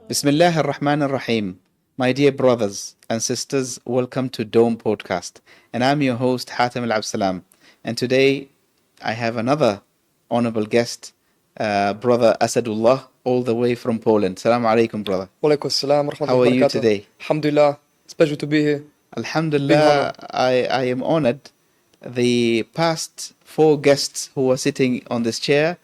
بسم الله الرحمن الرحيم. My dear brothers and sisters, welcome to Dome Podcast. And I'm your host, Hatim Abdissalaam. And today I have another honorable guest, brother Assadullah, all the way from Poland. Assalamu alaikum, brother. Walaikum assalam wa How rahmatullahi are wa you barakatuh. today? Alhamdulillah, it's a pleasure to be here. Big honor. Alhamdulillah, I am honored. The past four guests who were sitting on this chair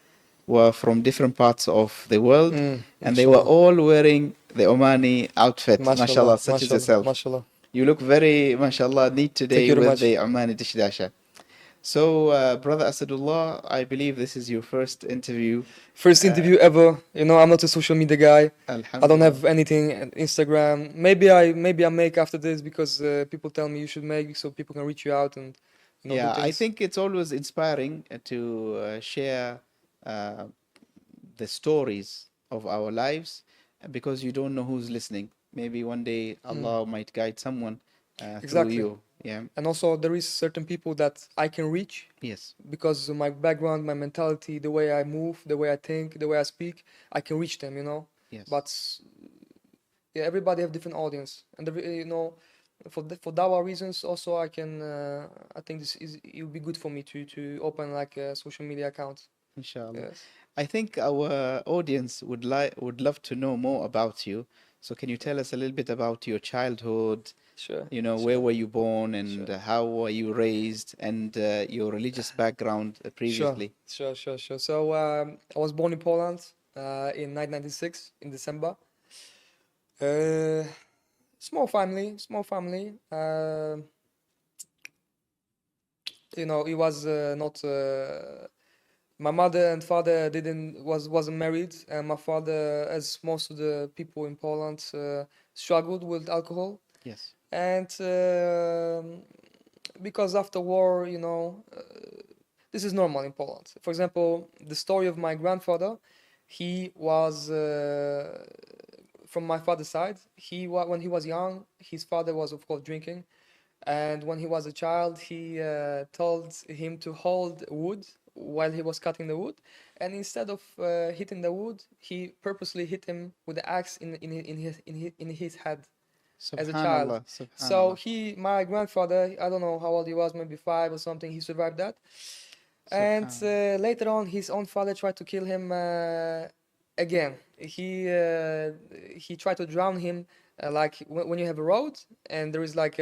were from different parts of the world, and they were Mashallah. all wearing the Omani outfit. Mashallah, Mashallah, such as mashallah, yourself. mashallah. You look very, mashallah, neat Thank today you very with much. the Omani dishdasha. So, brother Assadullah, I believe this is your first interview. First interview ever. You know, I'm not a social media guy. I don't Alhamdulillah. have anything on Instagram. Maybe I make after this because people tell me you should make so people can reach you out and do Yeah, I things. think it's always inspiring to share uh, the stories of our lives because you don't know who's listening. Maybe one day Allah might guide someone through Exactly. you. Yeah. And also there is certain people that I can reach Yes. because of my background, my mentality, the way I move, the way I think, the way I speak, I can reach them, you know. Yes. But yeah, everybody have different audience, and for dawah reasons also I can I think it would be good for me to open like a social media account. Inshallah. Yes. I think our audience would love to know more about you. So can you tell us a little bit about your childhood? Sure. You know, where were you born and how were you raised and your religious background previously? Sure. So I was born in Poland in 1996 in December. Uh, Small family. You know, it was not. My mother and father wasn't married, and my father, as most of the people in Poland, struggled with alcohol. Yes. And because after war, you know, this is normal in Poland. For example, the story of my grandfather, he was from my father's side. When he was young, his father was of course drinking, and when he was a child, he told him to hold wood while he was cutting the wood, and instead of hitting the wood, he purposely hit him with the axe in his head as a child. Subhanallah, So subhanallah, my grandfather, I don't know how old he was, maybe 5 or something, he survived that. And subhanallah. later on, his own father tried to kill him again. He tried to drown him, like when you have a road and there is like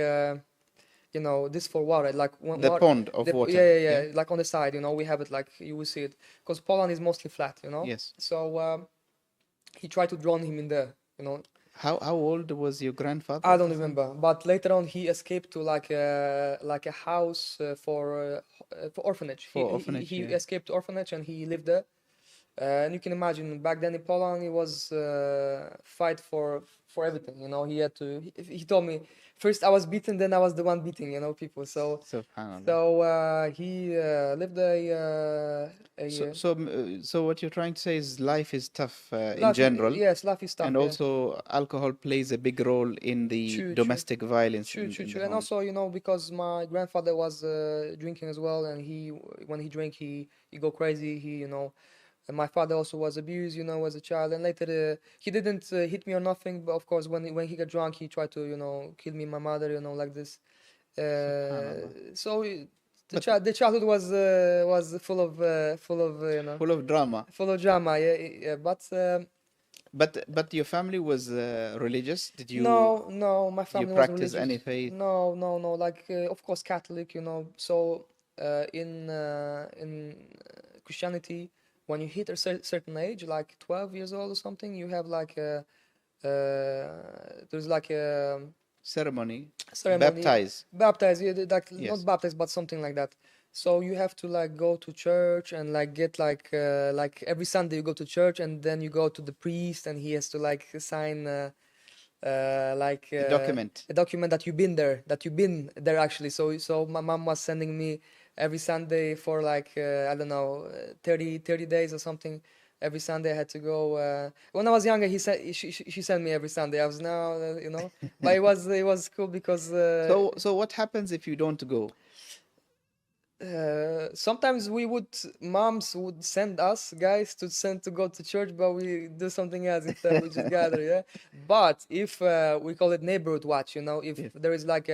you know, this for water, like The pond of water. yeah, like on the side, you know, we have it like you will see it because Poland is mostly flat, you know. Yes. So he tried to drown him in there, you know. How old was your grandfather? I don't remember, but later on he escaped to like a house for orphanage. For orphanage, He yeah. escaped to orphanage and he lived there. And you can imagine back then in Poland, he was fight for everything. You know, he had to. He told me first I was beaten, then I was the one beating. You know, people. Subhanallah. So he lived So what you're trying to say is life is tough in life. general, Yes, life is tough. and Yeah. also alcohol plays a big role in the True. domestic violence True. in the And home. also, you know, because my grandfather was drinking as well, and when he drank, he go crazy. You know, and my father also was abused, you know, as a child. And later, he didn't hit me or nothing, but of course, when he got drunk, he tried to, you know, kill me, and my mother, you know, like this. Subhanallah. So But the childhood was full of you know, full of drama. full of drama. Yeah. But your family was religious? Did you No, my did you family wasn't practice religious. any faith? No. Like, of course, Catholic, you know. So, in Christianity, when you hit a certain age, like 12 years old or something, you have like there's like a Ceremony? ceremony. Baptize. Yeah, like Yes. not baptized, but something like that. So you have to like go to church and like get like every Sunday you go to church and then you go to the priest and he has to like sign like A document. a document that you've been there actually. So my mom was sending me every Sunday for like I don't know 30 days or something. Every Sunday I had to go. When I was younger, she sent me every Sunday. I was now you know, but it was cool because So what happens if you don't go? Sometimes moms would send us guys to go to church, but we do something else instead. We just gather, yeah. But if we call it neighborhood watch, you know, if Yeah. there is like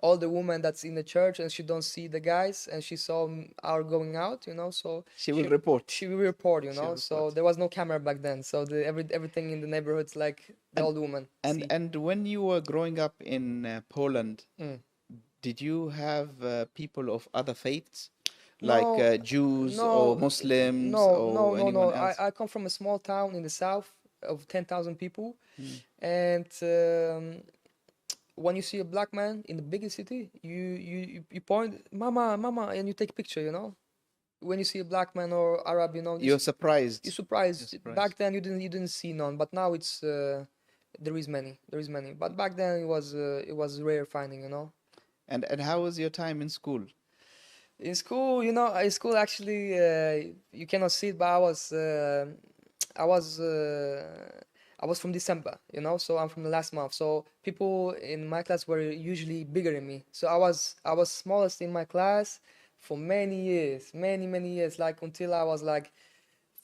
older woman that's in the church and she don't see the guys and she saw our going out, you know, so She will report. she will report, you She'll know. So report. there was no camera back then, so everything in the neighborhood's like the And old woman see. and when you were growing up in Poland, Mm. did you have people of other faiths, like No, Jews or no, Muslims no, or no, anyone no. else? I come from a small town in the south of 10,000 people, Mm. and when you see a black man in the biggest city, you point, mama, mama, and you take picture, you know. When you see a black man or Arab, you know, You're you're surprised. You're surprised. surprised. Back then, you didn't see none, but now it's there is many. But back then, it was rare finding, you know. And how was your time in school? In school, you know, in school actually, you cannot see it, but I was, I was from December, you know, so I'm from the last month. So people in my class were usually bigger than me. So I was smallest in my class for many years, many years, like until I was like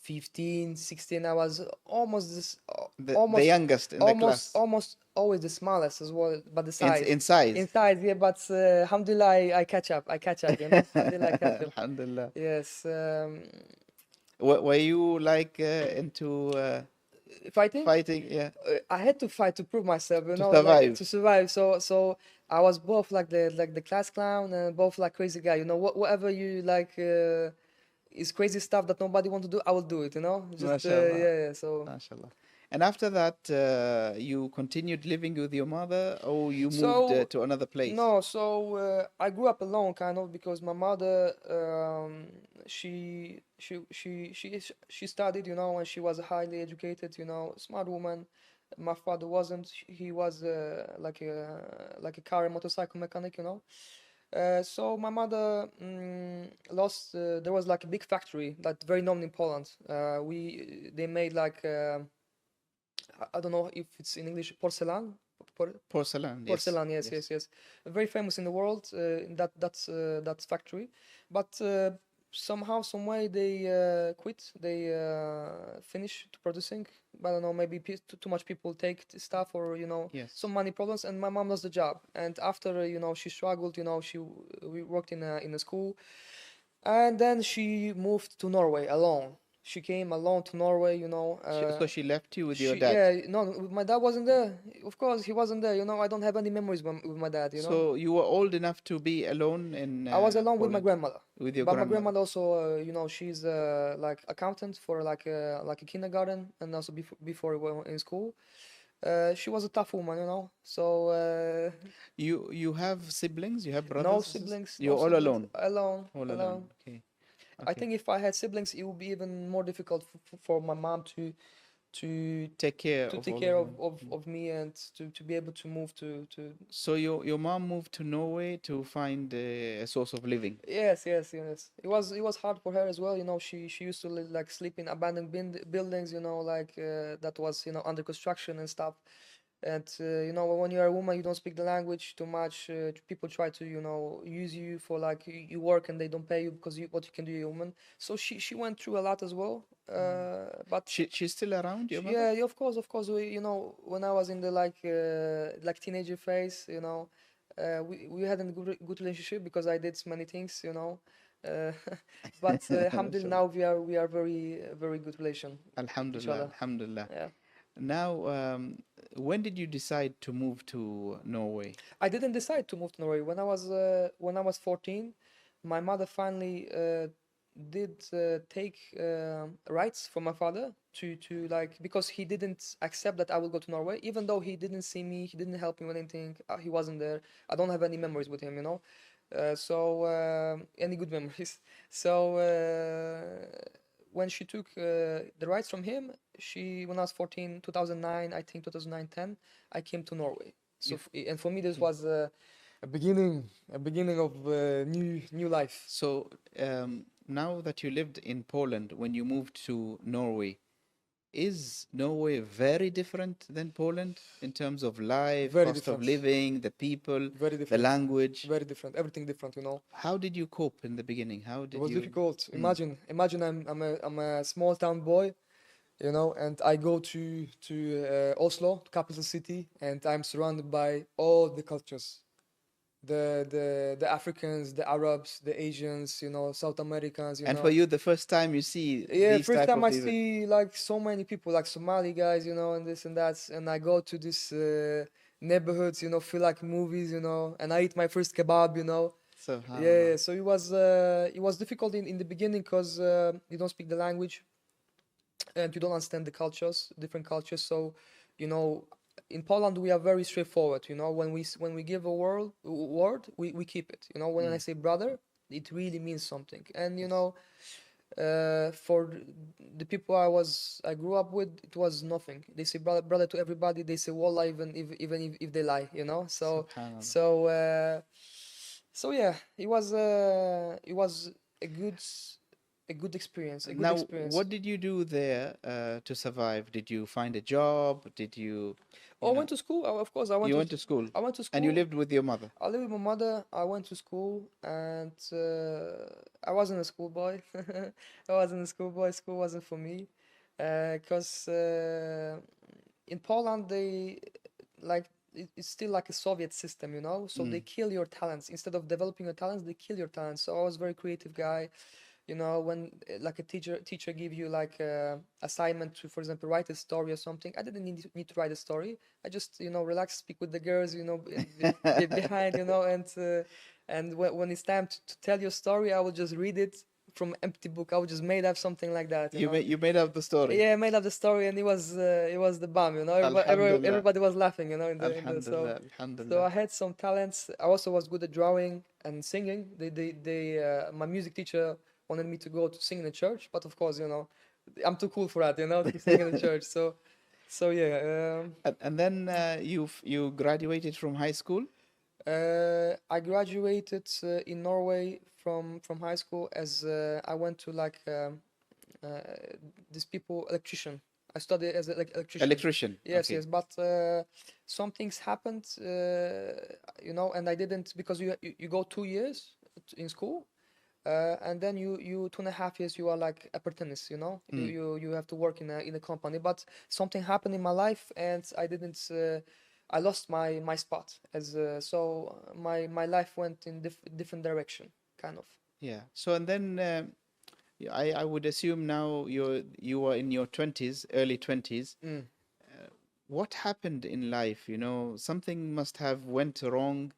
15, 16. I was almost this, The youngest in the class. almost always the smallest as well, but the size. In size. In size, yeah, but alhamdulillah, I catch up. I catch up, you know. Alhamdulillah, I catch up. Alhamdulillah. Yes. Were you like into Fighting? fighting? Yeah. I had to fight to prove myself, you To know, like survive. to survive. So I was both like the class clown and both like crazy guy. You know, whatever you like is crazy stuff that nobody want to do, I will do it. You know, just MashaAllah. yeah. So MashaAllah. And after that, you continued living with your mother, or you moved so to another place? no, so I grew up alone kind of because my mother she studied, you know, and she was a highly educated, you know, smart woman. My father wasn't. He was like a car and motorcycle mechanic, you know. So my mother lost. There was like a big factory that very known in Poland. We they made like I don't know if it's in English porcelain. Porcelain, yes. Porcelain, yes, Yes. yes, yes. Very famous in the world. That's factory, but somehow, some way they quit. They finish to producing. I don't know. Maybe too much people take stuff, or you know, Yes. some money problems. And my mom lost the job. And after you know, she struggled. You know, we worked in a school, and then she moved to Norway alone. She came alone to Norway. You know, So she left you with your she dad. yeah no, my dad wasn't there. Of course, he wasn't there. You know, I don't have any memories with my dad. You know. So you were old enough to be alone in I was alone with my Poland grandmother. with your But my grandmother. grandmother also, you know, she's like accountant for like a kindergarten, and also before we were in school. She was a tough woman, you know. So You have siblings? You have no brothers and sisters? siblings, no You're all siblings, alone. alone, All alone. alone. Okay. I Okay. think if I had siblings, it would be even more difficult for my mom to Take care to of take all of care them. Mm. of me and to be able to move to So your mom moved to Norway to find a source of living. Yes, yes, yes. It was hard for her as well. You know, she used to like sleep in abandoned buildings. You know, like that was you know under construction and stuff. And you know, when you're a woman, you don't speak the language too much. People try to you know use you for like you work and they don't pay you because what you can do, you're a woman. So she went through a lot as well. Mm. But She's still around, your mother? yeah, yeah, of course. You know, when I was in the like teenager phase, you know, we had a good relationship because I did many things, you know. Uh, but alhamdulillah, Mashallah. now we are very good relation, Alhamdulillah, inshallah. Alhamdulillah. Yeah. Now, when did you decide to move to Norway? I didn't decide to move to Norway when I was 14. My mother finally did take rights from my father to like because he didn't accept that I will go to Norway, even though he didn't see me, he didn't help me with anything. He wasn't there. I don't have any memories with him, you know. Any good memories. So when she took the rights from him, she when I was 14, 2009, I think 2009, 10, I came to Norway. So and for me this Okay. was a beginning of new life. So, now that you lived in Poland, when you moved to Norway, is Norway very different than Poland in terms of life, Very cost of different. living, the people, Very the different. language? Very different. Everything different, you know. How did you cope in the beginning? How It did was you? difficult. Mm. Imagine I'm a small town boy, you know, and I go to Oslo, capital city, and I'm surrounded by all the cultures. The Africans, the Arabs, the Asians, you know, South Americans, you And for know. you, the first time you see Yeah, these first type time of I people, see like so many people, like Somali guys, you know, and this and that, and I go to this neighborhoods, you know, feel like movies, you know, and I eat my first kebab, you know. Yeah, subhanallah. so it was difficult in the beginning because you don't speak the language and you don't understand the cultures, different cultures. So, you know, in Poland we are very straightforward. You know, when we give a word, we keep it. You know, when I say brother, it really means something. And you Yes. know, for the people I grew up with, it was nothing. They say brother to everybody. They say wallah even if they lie. You know, Subhanallah. so so yeah, it was a good experience, a good Now, experience. what did you do there to survive? Did you find a job? Did you, Oh, you I know, went to school. Of course, you went to school I went to and you school. lived with your mother? I live with my mother. I went to school, and I wasn't a schoolboy. I wasn't a schoolboy. School wasn't for me, because in Poland it's still like a Soviet system, you know. So they kill your talents instead of developing your talents. They kill your talents. So I was a very creative guy. You know, when like a teacher give you like a assignment to, for example, write a story or something, I didn't need to write a story. I just, you know, relax, speak with the girls, you know, behind, you know, and when it's time to tell your story, I will just read it from empty book. I would just made up something like that, you know. You made up the story. Yeah, I made up the story, and it was the bomb, you know. Alhamdulillah. Everybody was laughing, you know. In the so Alhamdulillah. so Alhamdulillah. I had some talents. I also was good at drawing and singing. My music teacher wanted me to go to sing in the church, but of course, you know, I'm too cool for that, you know, to sing in the church. So yeah. And then you graduated from high school? I graduated in Norway from high school as I went to like uh, these people electrician. I studied as like electrician. Electrician. Yes, Okay. yes, but some things happened, you know, and I didn't because you go 2 years in school, and then you 2.5 years you are like apprentice, you know, you have to work in a company. But something happened in my life, and I didn't. I lost my spot as so my life went in different direction, kind of. Yeah. So and then I would assume now you are in your 20s, early 20s. Mm. What happened in life? You know, something must have went wrong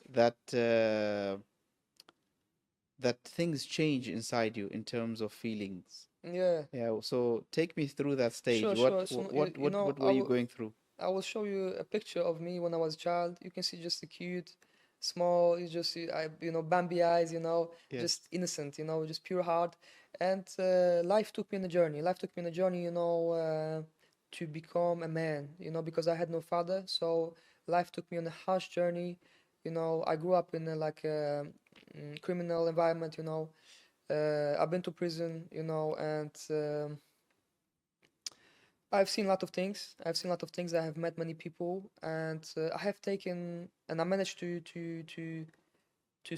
that that things change inside you in terms of feelings. Yeah, Yeah, so take me through that stage. sure, sure. So you know, What were you going through? I will show you a picture of me when I was a child. You can see just a cute, small, you just see, you know, Bambi eyes, you know, Yes. just innocent, you know, just pure heart. And life took me on a journey. Life took me on a journey, you know, to become a man, you know, because I had no father. So life took me on a harsh journey. You know, I grew up in a, like a criminal environment, you know. I've been to prison, you know, and I've seen a lot of things. I've seen a lot of things. I have met many people, and I have taken, and I managed to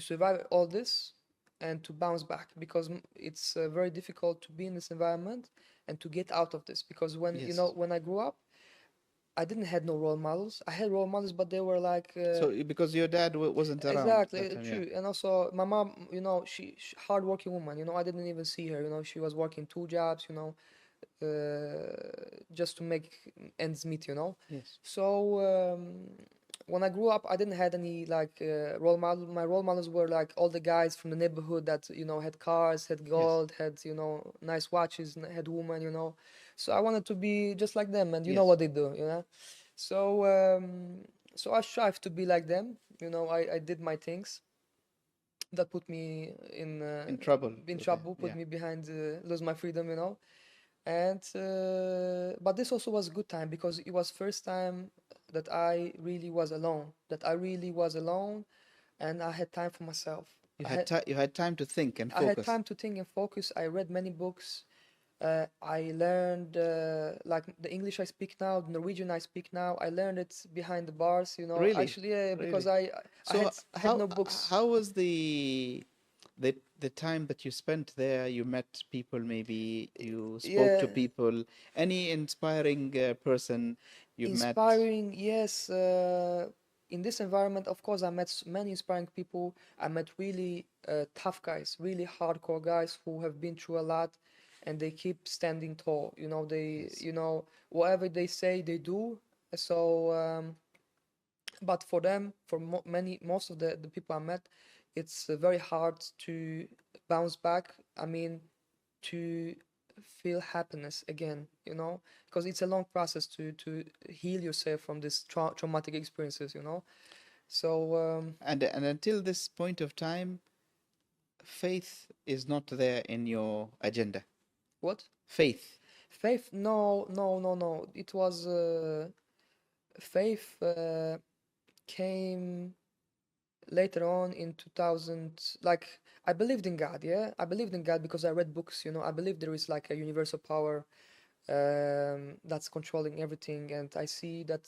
survive all this and to bounce back because it's very difficult to be in this environment and to get out of this. Because when you know Yes. when I grew up, I didn't had no role models. I had role models, but they were like So because your dad wasn't around exactly that time, yeah. true. And also my mom, you know, she hardworking woman. You know, I didn't even see her. You know, she was working 2 jobs. You know, just to make ends meet, you know. Yes. So when I grew up, I didn't had any like role model. My role models were like all the guys from the neighborhood that you know had cars, had Yes. gold, had you know nice watches, had women, you know. So I wanted to be just like them, and you know Yes. what they do, you know. So so I strive to be like them. You know, I did my things that put me In trouble in with it. trouble, put Yeah. me behind, lose my freedom, you know. And but this also was a good time because it was first time that I really was alone, and I had time for myself. You had time to think and I had focus. time to think and focus. I read many books. I learned like the English I speak now, the Norwegian I speak now. I learned it behind the bars, you know. Really? Actually, yeah, because Really? So I had no books. how was the time that you spent there? You met people, maybe you spoke to Yeah, people. Any inspiring person you've met? inspiring, yes. In this environment, of course, I met many inspiring people. I met really tough guys, really hardcore guys who have been through a lot, and they keep standing tall. You know, Yes. you know, whatever they say, they do. So, but for them, for most of the people I met, it's very hard to bounce back. I mean, to feel happiness again, you know, because it's a long process to heal yourself from this traumatic experiences, you know. So And until this point of time, faith is not there in your agenda. what? Faith. Faith? No, no, no, no. It was faith came later on in 2000. Like, I believed in God, yeah, I believed in God because I read books, you know. I believe there is like a universal power that's controlling everything, and I see that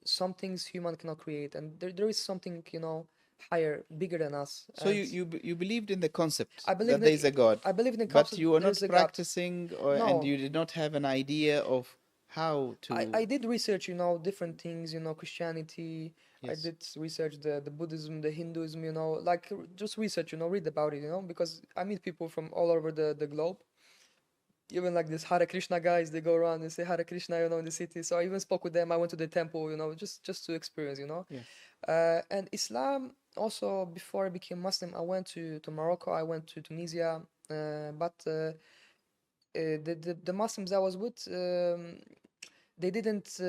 some things human cannot create, and there is something, you know, higher, bigger than us. So And you believed in the concept I believe that there is that a God, I believe in the but concept you were there is not a God. practicing, and No, you did not have an idea of how to. I did research, you know, different things, you know, Christianity. I Yes. did research the Buddhism, the Hinduism, you know, like just research, you know, read about it, you know, because I meet people from all over the globe. Even like this Hare Krishna guys, they go around and say Hare Krishna, you know, in the city. So I even spoke with them. I went to the temple, you know, just to experience, you know. Yes. And Islam also, before I became Muslim, I went to Morocco, I went to Tunisia, but the Muslims I was with, they didn't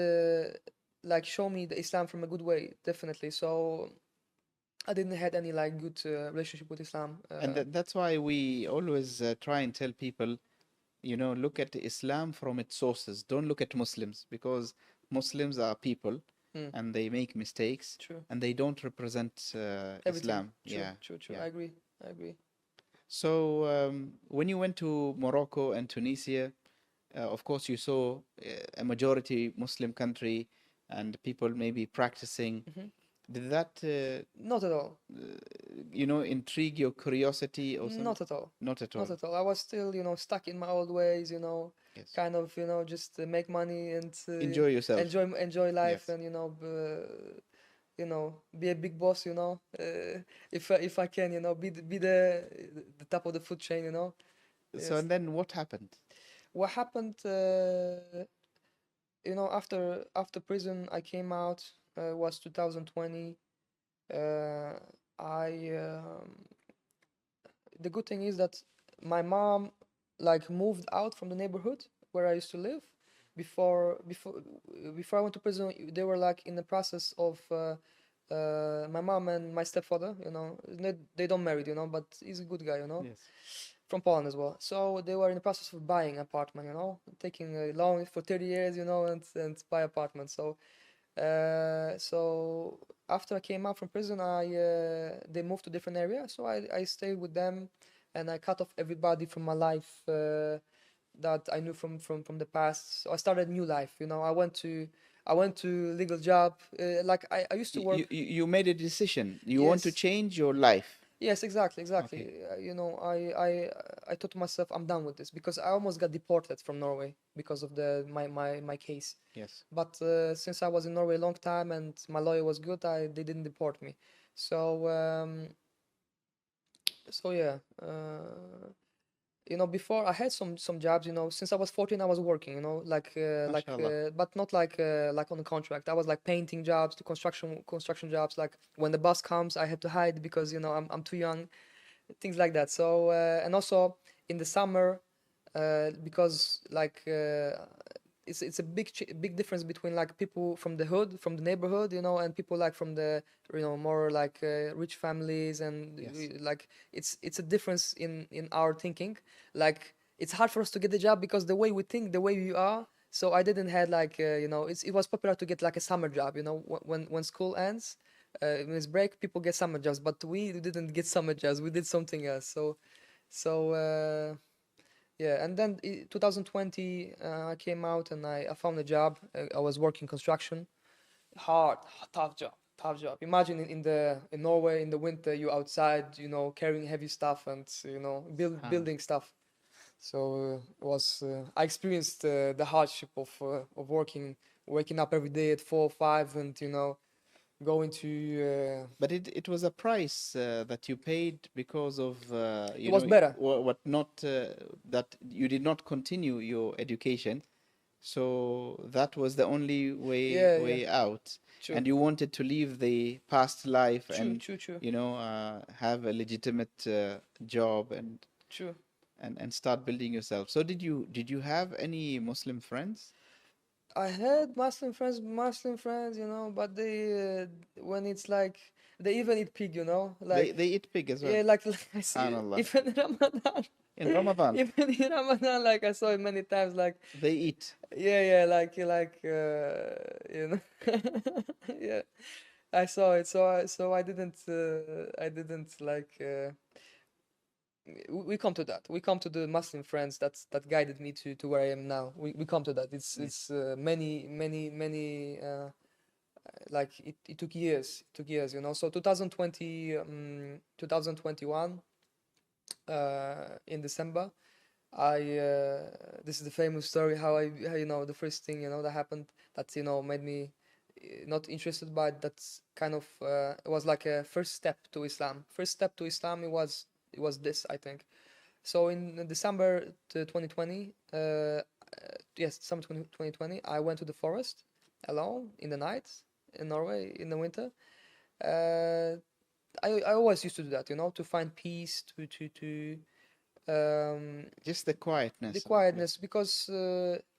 like show me the Islam from a good way, definitely. So I didn't had any like good relationship with Islam. And that's why we always try and tell people, look at Islam from its sources. Don't look at Muslims, because Muslims are people Hmm, and they make mistakes true. and they don't represent Everything. Islam. True, Yeah, true, true. yeah. I agree. I agree. So when you went to Morocco and Tunisia, of course, you saw a majority Muslim country and people maybe practicing. Hmm. Did that, Not at all. intrigue your curiosity or something? Not at all. Not at Not all. at all. I was still, you know, stuck in my old ways, you know, Yes. kind of, you know, just make money and Enjoy yourself. enjoy life, Yes. and you know, be a big boss, you know. If I can, you know, be the top of the food chain, you know. So, Yes. and then what happened? What happened? You know, after prison, I came out. Was 2020. Uh, I The good thing is that my mom like moved out from the neighborhood where I used to live before I went to prison. They were like in the process of my mom and my stepfather, you know, they don't married, you know, but he's a good guy, you know, Yes. from Poland as well. So they were in the process of buying an apartment, you know, taking a loan for 30 years, you know, and buy apartment. So after I came out from prison, I they moved to different area, so I stayed with them, and I cut off everybody from my life that I knew from the past. So I started a new life. You know, I went to legal job. Like I used to work. You made a decision. You want to Yes, change your life. yes, exactly, Okay. exactly. You know, I thought to myself, I'm done with this because I almost got deported from Norway because of my case. Yes. But since I was in Norway a long time and my lawyer was good, they didn't deport me. So so yeah, you know, before I had some jobs. You know, since I was 14, I was working. You know, MashaAllah. but not like on a contract. I was like painting jobs, to construction jobs. Like when the bus comes, I have to hide because you know I'm too young, things like that. So and also in the summer, because like it's a big difference between like people from the hood, from the neighborhood, you know, and people like from the more like rich families, and Yes. like it's a difference in our thinking. Like it's hard for us to get the job because the way we think, the way we are. So I didn't had like it was popular to get like a summer job, you know, when school ends, when it's break, people get summer jobs, but we didn't get summer jobs. We did something else. So Yeah, and then 2020, I came out and I found a job. I was working construction. Hard, tough job. Imagine in Norway in the winter, you outside, carrying heavy stuff and building stuff. So it was I experienced the hardship of waking up every day at 4 or 5, and going to. But it was a price that you paid because of It was better. what not that you did not continue your education, so that was the only Yeah, yeah, way out, true, and you wanted to leave the past life and true, have a legitimate job and true. start building yourself. So did you have any Muslim friends? I had Muslim friends, but they when it's like they even eat pig, like They eat pig as well. yeah, like I see Subhanallah. even in Ramadan, In Ramadan, even in Ramadan, like I saw it many times, like they eat. yeah, like yeah, I saw it, so I didn't like. We come to that. We come to the Muslim friends that guided me to where I am now. We come to that. It's many like it took years. It took years, So 2020, 2021, in December, I this is the famous story how the first thing that happened that made me not interested, but that's kind of it was like a first step to Islam. First step to Islam, it was this, I think. So in December 2020, yes, December 2020, I went to the forest alone in the night in Norway in the winter. Uh, I always used to do that, to find peace, to Just the quietness. the quietness, because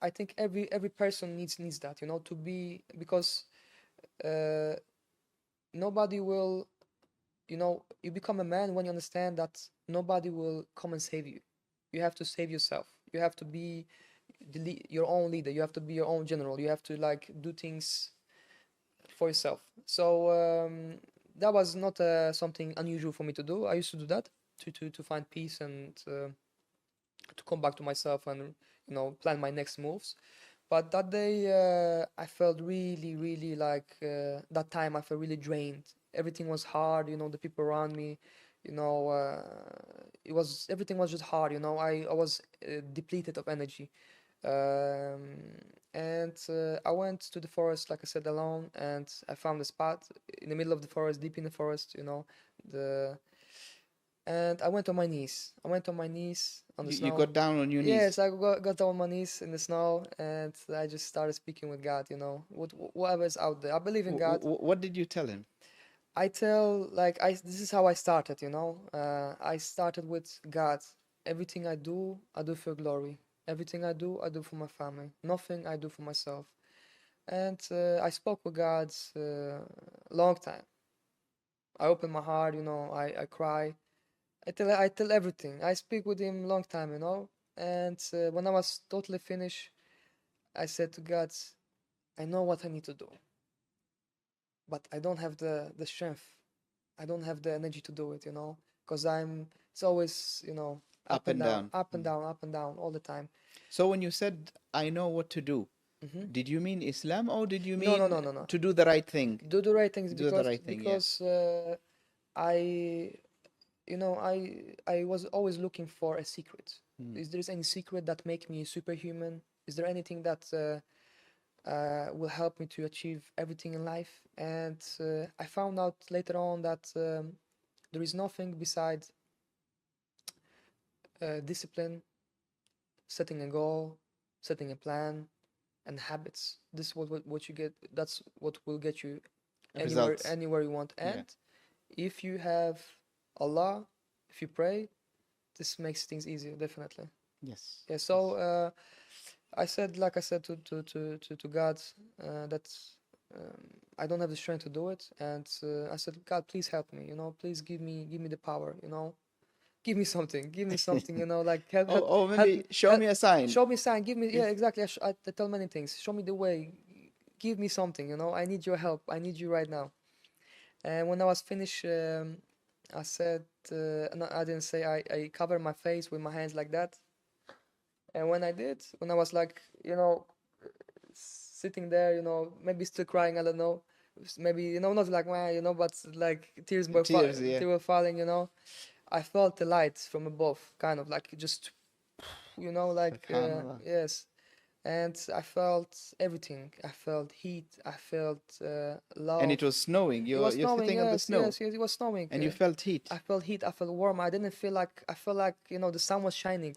I think every person needs that, to be, because uh, nobody will, you become a man when you understand that nobody will come and save you. You have to save yourself. You have to be your own leader. You have to be your own general. You have to like do things for yourself. So that was not something unusual for me to do. I used to do that to find peace and to come back to myself and plan my next moves. But that day, I felt really, really like that time I felt really drained. Everything was hard, the people around me, everything was just hard, I was depleted of energy. Um, and I went to the forest, like I said, alone, and I found a spot in the middle of the forest, deep in the forest, the and I went on my knees. I went on my knees on the You snow. got down on your knees. Yes, I got down on my knees in the snow, and I just started speaking with God, whatever's out there. I believe in God. What did you tell him? I tell, like, this is how I started, I started with God. Everything I do for your glory. Everything I do for my family. Nothing I do for myself. And I spoke with God long time. I open my heart, I cry. I tell everything. I speak with him long time, And when I was totally finished, I said to God, I know what I need to do, but I don't have the strength. I don't have the energy to do it, because it's always, Up and down. up and down, up and down all the time. So when you said, I know what to do, Hmm. did you mean Islam or did you No, mean no. to do the right thing? Do the right things, Do the right thing, yeah. because I I was always looking for a secret. Mm. Is there any secret that make me superhuman? Is there anything that will help me to achieve everything in life? And I found out later on that there is nothing beside discipline, setting a goal, setting a plan, and habits. This is what you get. That's what will get you Results. anywhere you want. Yeah. And if you have Allah, if you pray, this makes things easier, definitely. Yes. Yeah. So I said, like I said to God, that I don't have the strength to do it, and I said, God, please help me. Please give me the power. Give me something. Give me something. Like Maybe show me a sign. Show me a sign. Give me. Yeah, If- exactly. I tell many things. Show me the way. Give me something. I need your help. I need you right now. And when I was finished, I said, no, I didn't say. I covered my face with my hands like that, And when I was like, sitting there, maybe still crying, I don't know, maybe, not like, but like Tears, yeah. tears were falling, I felt the light from above, kind of like just, like, Subhanallah. yes. And I felt everything. I felt heat. I felt And love. it was snowing. It You're was you're snowing. sitting on the Yes, snow, yes, yes. It was snowing. and you felt I heat. felt heat. I felt warm. I didn't feel like. I felt like the sun was shining,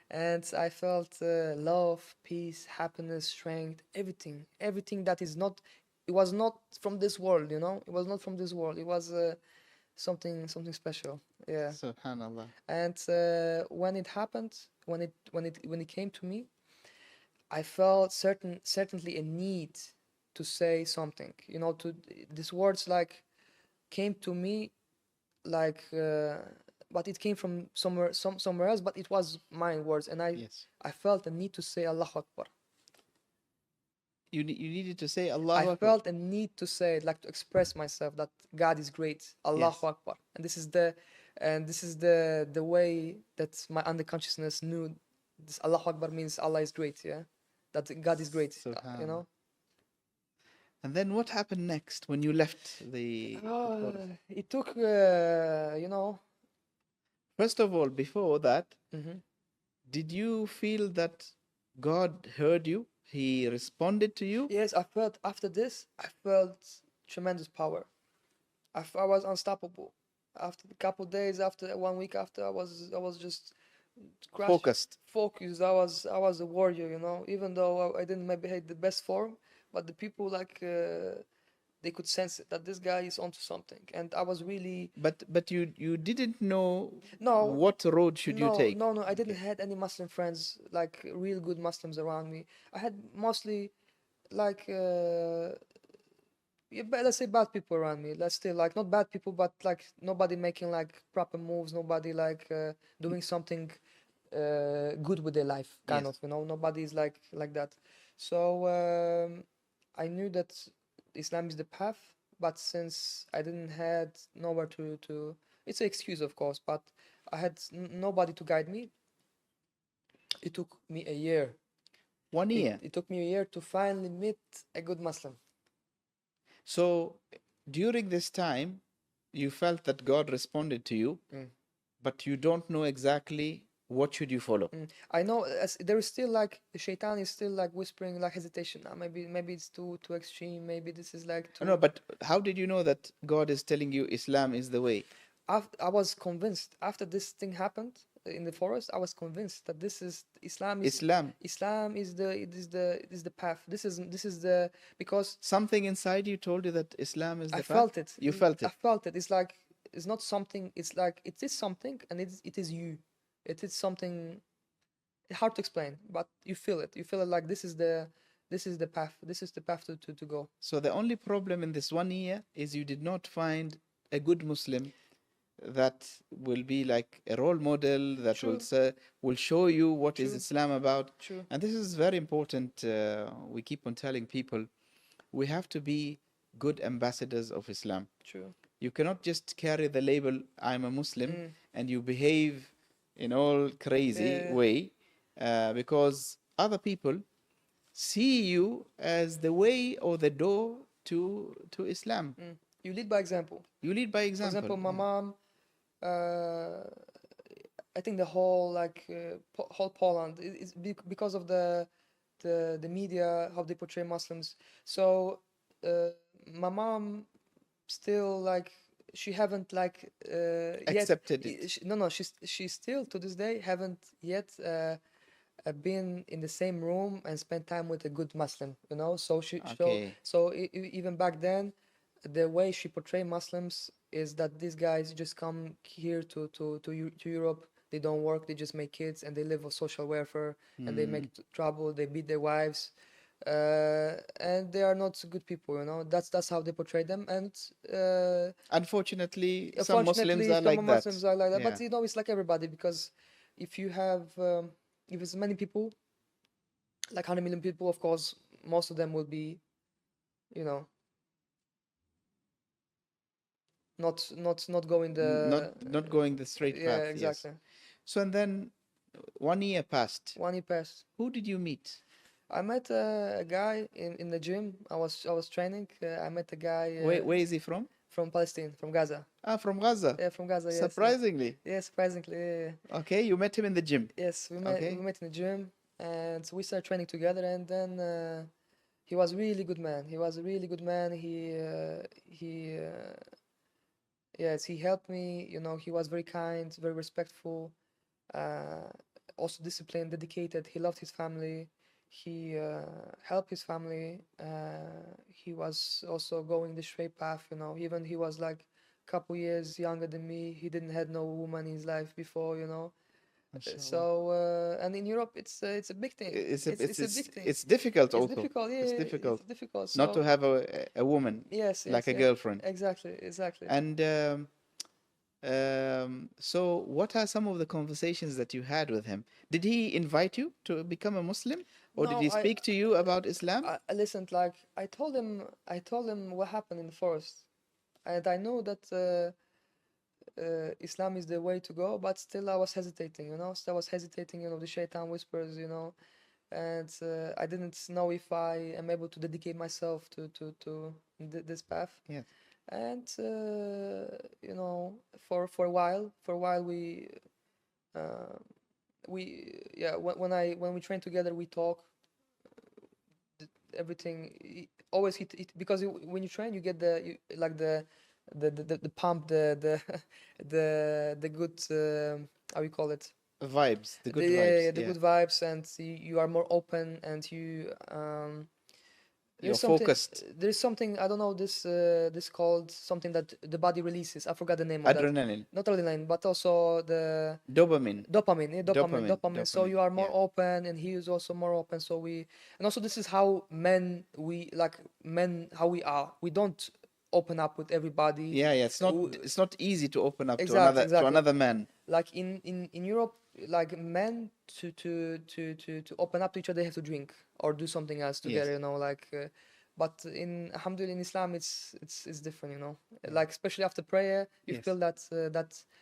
and I felt love, peace, happiness, strength, everything. Everything that is not. It was not from this world. It was not from this world. It was something special. Yeah. Subhanallah. And when it happened, when it came to me, I felt certainly a need to say something. To these words like came to me like, but it came from somewhere else. But it was my words, and Yes. I felt a need to say Allahu Akbar. You needed to say I Allahu Akbar. felt a need to say it, like to express myself that God is great, Allahu Yes. Akbar, and this is the way that my underconsciousness knew. This Allahu Akbar means Allah is great. Yeah, that God is great. Subhanallah. And then what happened next when you left the forest? It took, First of all, before that, mhm. did you feel that God heard you? He responded to you? Yes, I felt after this, I felt tremendous power. I was unstoppable. After a couple days, after 1 week, after I was just Focused. focused. I was a warrior, even though I didn't maybe have the best form, but the people like they could sense it that this guy is onto something, and I was really But you didn't know no. what road should you take. No, I didn't had any Muslim friends, like real good Muslims around me. I had mostly like yeah, but let's say bad people around me. Let's say like not bad people, but like nobody making like proper moves, nobody like doing something good with their life, kind Yes. of. Nobody is like that. So I knew that Islam is the path, but since I didn't had nowhere to, it's an excuse, of course, but I had nobody to guide me. It took me a year. 1 year. It took me a year to finally meet a good Muslim. So during this time, you felt that God responded to you, but you don't know exactly what should you follow. I know there is still like the shaitan is still like whispering like hesitation. Maybe it's too extreme. Maybe this is like too. No, but how did you know that God is telling you Islam is the way? I was convinced after this thing happened in the forest. I was convinced that this is Islam is the path. This is the because Something inside you told you that Islam is the I path? felt it. You felt I it. felt it. It's like it's not something. It's like it is something, and it is you. It is something hard to explain, but you feel it. You feel it like this is the path. This is the path to go. So the only problem in this 1 year is you did not find a good Muslim that will be like a role model that True. will show you what is True. Islam about. True. And this is very important. We keep on telling people we have to be good ambassadors of Islam. True. You cannot just carry the label I'm a Muslim and you behave in all crazy way because other people see you as the way or the door to Islam. You lead by example. You lead by For example. example, my mom, I think the whole like whole Poland is because of the media, how they portray Muslims. So my mom still like she haven't like Accepted yet, it. no, she still to this day haven't yet been in the same room and spent time with a good Muslim, so Okay. even back then the way she portrayed Muslims is that these guys just come here to Europe, they don't work, they just make kids and they live on social welfare and they make trouble, they beat their wives, and they are not good people. That's how they portray them, and Unfortunately, some Muslims are some like that. Muslims are like that. Yeah. But it's like everybody, because if you have if it's many people, like 100 million people, of course most of them will be, not going the Not going the straight yeah, path. Yes. exactly. So and then 1 year passed. 1 year passed. Who did you meet? I met a guy in the gym. I was training. I met a guy Where is he from? from Palestine, from Gaza. Ah, from Gaza. Yeah, from Gaza. Yes. Surprisingly. Yeah, surprisingly. Yeah. Okay, you met him in the gym. Yes, Okay. we met in the gym, and so we started training together. And then he was a really good man. He was a really good man. Yes, he helped me. You know, he was very kind, very respectful, also disciplined, dedicated. He loved his family. He helped his family. He was also going the straight path. You know, even he was like a couple years younger than me. He didn't had no woman in his life before. You know. Mashallah. So and in Europe it's a big thing. It's a big thing. It's difficult It's also. difficult, yeah. It's difficult It's difficult. not to So have a woman yes, like a yeah. girlfriend. Exactly. And so what are some of the conversations that you had with him? Did he invite you to become a Muslim, or did No, he speak to you about Islam? I listened. Like I told him what happened in the forest, and I know that Islam is the way to go, but still I was hesitating. You know, still I was hesitating. You know, the shaitan whispers. You know, and I didn't know if I am able to dedicate myself to this path. Yes. And you know, for a while we yeah when we train together we talk everything always because when you train you get like the pump the good how you call it Vibes, the good yeah, vibes. the good vibes, and you are more open, and You're there's something, focused. there's something I don't know this called something that the body releases. I forgot the name of that. Adrenaline, Not adrenaline, but also the dopamine. dopamine. Yeah, dopamine. So Dopamine, you are more yeah. open, and he is also more open. So and also this is how men how we are. We don't open up with everybody. Yeah, yeah. W- It's not easy to open up Exactly, to another man. Like in Europe, like men to open up to each other, they have to drink or do something else together. Yes. You know, like. But in Alhamdulillah in Islam it's different. You know, like especially after prayer, you Yes. feel that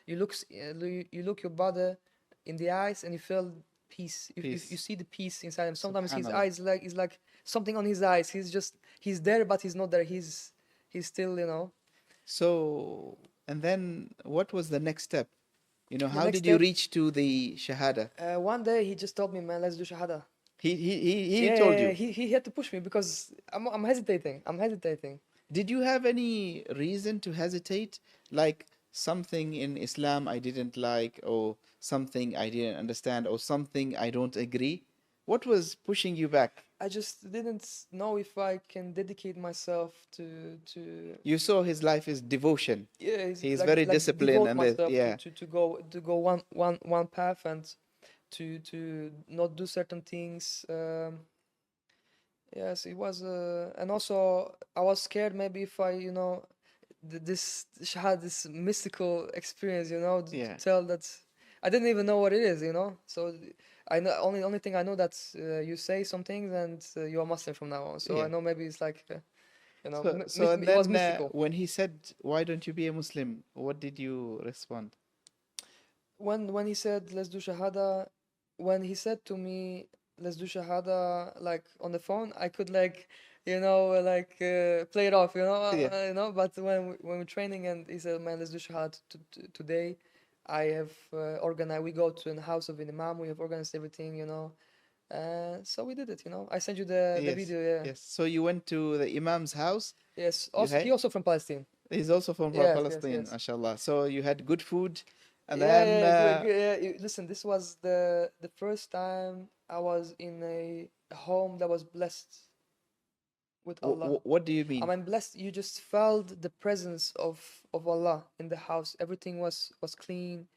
you look your brother in the eyes and you feel peace. Peace. You see the peace inside him. Sometimes his Subhanallah. eyes is like something on his eyes. He's there, but he's not there. He's still, you know. So, and then what was the next step? You know, The how next did you step- reach to the Shahada? One day he just told me, man, let's do shahada. He told you. He had to push me because I'm hesitating. Did you have any reason to hesitate? Like something in Islam I didn't like, or something I didn't understand, or something I don't agree? What was pushing you back? I just didn't know if I can dedicate myself to You saw his life is devotion. yeah, He's very disciplined devote and this, myself yeah. to go one path and to not do certain things. Yes, it was, and also I was scared maybe if I, you know, this had this mystical experience, you know, Yeah. to tell that I didn't even know what it is, you know. So I know only thing I know that you say some things and you are Muslim from now on. So Yeah. I know maybe it's like, you know, So and it was then mystical. when he said, "Why don't you be a Muslim?" What did you respond? When he said let's do shahada, when he said to me let's do shahada like on the phone, I could like, you know, like play it off, you know, Yeah. you know. But when we're training and he said, man, let's do shahada today, I have organized. We go to the house of an imam. We have organized everything, you know. So we did it, you know. I sent you the Yes. video, yeah. Yes. So you went to the Imam's house. Yes. You Also, had- he also from Palestine. He's also from Yes, Palestine, yes. mashallah. So you had good food, and Yeah, then yeah. Listen, this was the first time I was in a home that was blessed with Allah. what do you mean? I mean, blessed. You just felt the presence of Allah in the house. Everything was clean.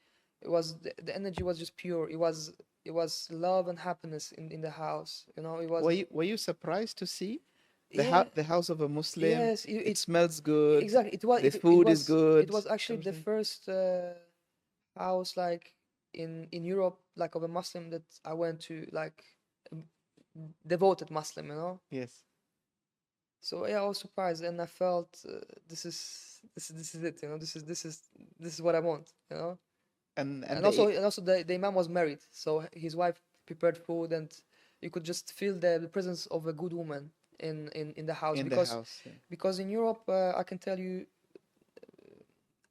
It was the energy was just pure. It was love and happiness in the house. You know, it was. Were you surprised to see Yeah. the house of a Muslim? Yes, It smells good. exactly. It was. The food is good. It was actually the everything. first house like in Europe, like of a Muslim that I went to, like um, devoted Muslim, you know. Yes. So yeah, I was surprised, and I felt this is it, you know. This is what I want, you know. And And they also the imam was married, so his wife prepared food, and you could just feel the presence of a good woman in the house. in the Because house. Yeah. in Europe, I can tell you,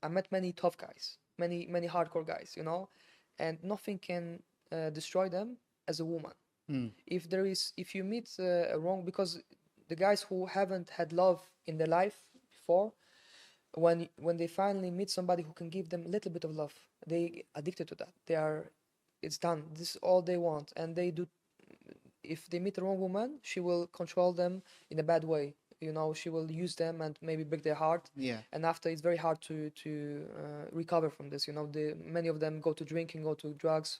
I met many tough guys, many hardcore guys, you know, and nothing can destroy them as a woman. Mm. If you meet a wrong, because the guys who haven't had love in their life before, when they finally meet somebody who can give them a little bit of love, they addicted to that. It's done. This is all they want, and they do. If they meet the wrong woman, she will control them in a bad way. You know, she will use them and maybe break their heart. Yeah. And after, it's very hard to recover from this. You know, many of them go to drinking, go to drugs,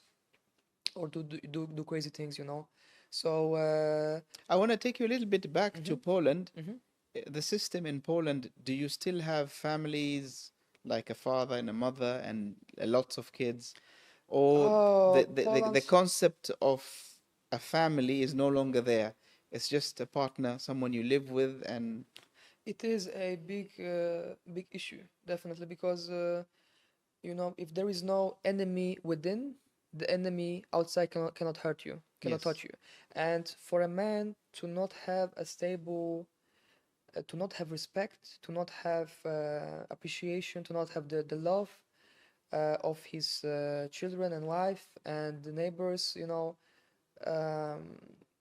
or do crazy things. You know, so I want to take you a little bit back to Poland. mhm. The system in Poland, do you still have families like a father and a mother and lots of kids? Or the Poland. concept of a family is no longer there? It's just a partner, someone you live with, and It is a big issue, definitely, because you know, if there is no enemy within, the enemy outside cannot hurt you, cannot yes, touch you. And for a man to not have a stable, to not have respect, to not have appreciation, to not have the love of his children and wife and the neighbors, you know,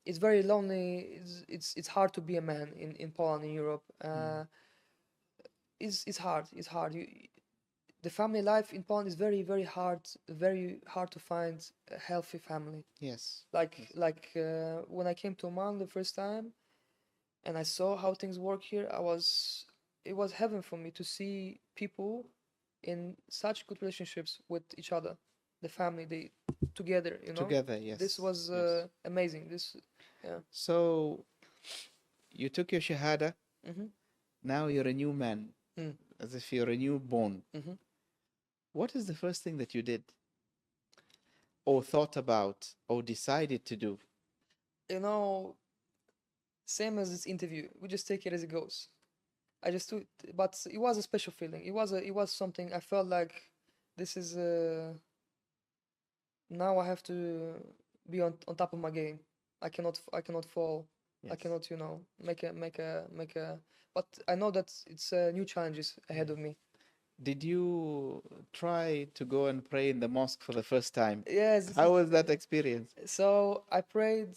it's very lonely. It's hard to be a man in Poland, in Europe. It's hard. It's hard. The family life in Poland is very hard. Very hard to find a healthy family. yes, Like when I came to Oman the first time, and I saw how things work here, it was heaven for me to see people in such good relationships with each other, the family, they together, you know. together, yes. This was yes. amazing. Yeah. So you took your Shahada, Mm-hmm. now you're a new man, Mm. as if you're a newborn. Mm-hmm. What is the first thing that you did, or thought about, or decided to do? You know, same as this interview, we just take it as it goes. I just do it, but it was a special feeling. It was something I felt like this is now I have to be on top of my game. I cannot fall. I Yes. cannot, you know, make a. But I know that it's new challenges ahead of me. Did you try to go and pray in the mosque for the first time? Yes, this How is. was that experience? So I prayed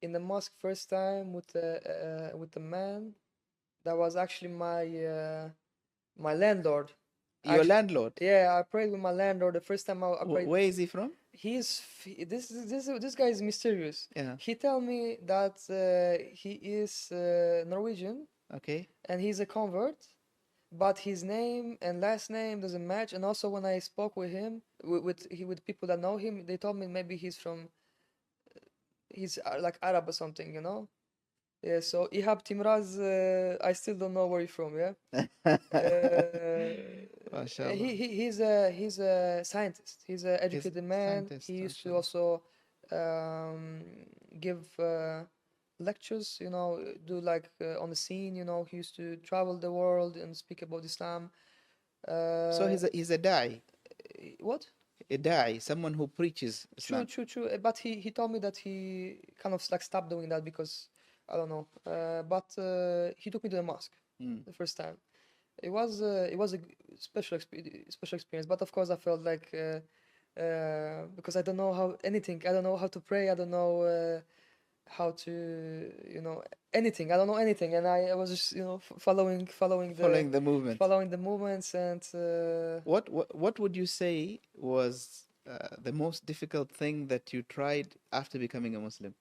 in the mosque first time with the man that was actually my landlord. Your landlord? Yeah, I prayed with my landlord the first time I prayed. Where is he from? This guy is mysterious. Yeah. He tell me that he is Norwegian Okay. and he's a convert, but his name and last name doesn't match. And also when I spoke with him, with people that know him, they told me maybe he's like Arab or something, you know. Yeah. So Ihab Timraz, I still don't know where he's from. Yeah. MashaAllah. He's a scientist. He's an educated man. Scientist, He used to mashallah. also give lectures, you know, do like on the scene, you know. He used to travel the world and speak about Islam. So he's a da'i, What? a da'i, someone who preaches Islam. True. But he told me that he kind of like stopped doing that because I don't know. But he took me to the mosque Mm. the first time. It was a special experience, but of course I felt like because I don't know I don't know how to pray, I don't know how to, you know, anything. I don't know anything, and I was just, you know, following Following the movement. following the movements, and What would you say was the most difficult thing that you tried after becoming a Muslim?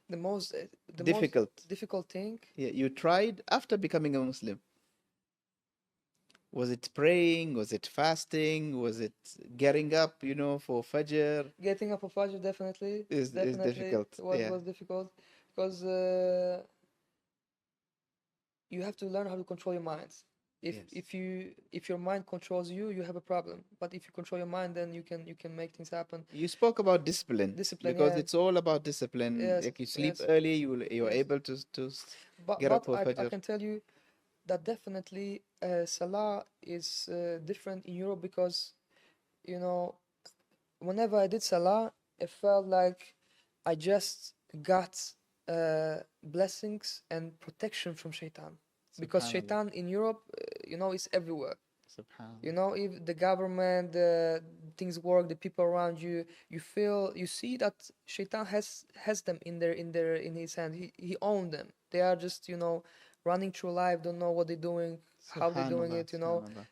the most Difficult. difficult thing. Yeah, you tried after becoming a Muslim. Was it praying? Was it fasting? Was it getting up, you know, for Fajr? Getting up for Fajr definitely Is difficult. Yeah. was difficult because you have to learn how to control your mind. Yes. If your mind controls you, you have a problem. But if you control your mind, then you can make things happen. You spoke about discipline. Discipline, Because yeah. it's all about discipline. Yes, Like you sleep yes. early, you're Yes. able to But get up for I Fajr. can tell you that definitely Salah is different in Europe because, you know, whenever I did Salah, it felt like I just got blessings and protection from Shaitan. Because Subhanallah. Shaitan in Europe, you know, is everywhere. Subhanallah. You know, if the government, the things work, the people around you, you see that Shaitan has them in his hand. He owned them. They are just, you know, running through life, don't know what they're doing, how they're doing Subhanallah. it, you know, Subhanallah.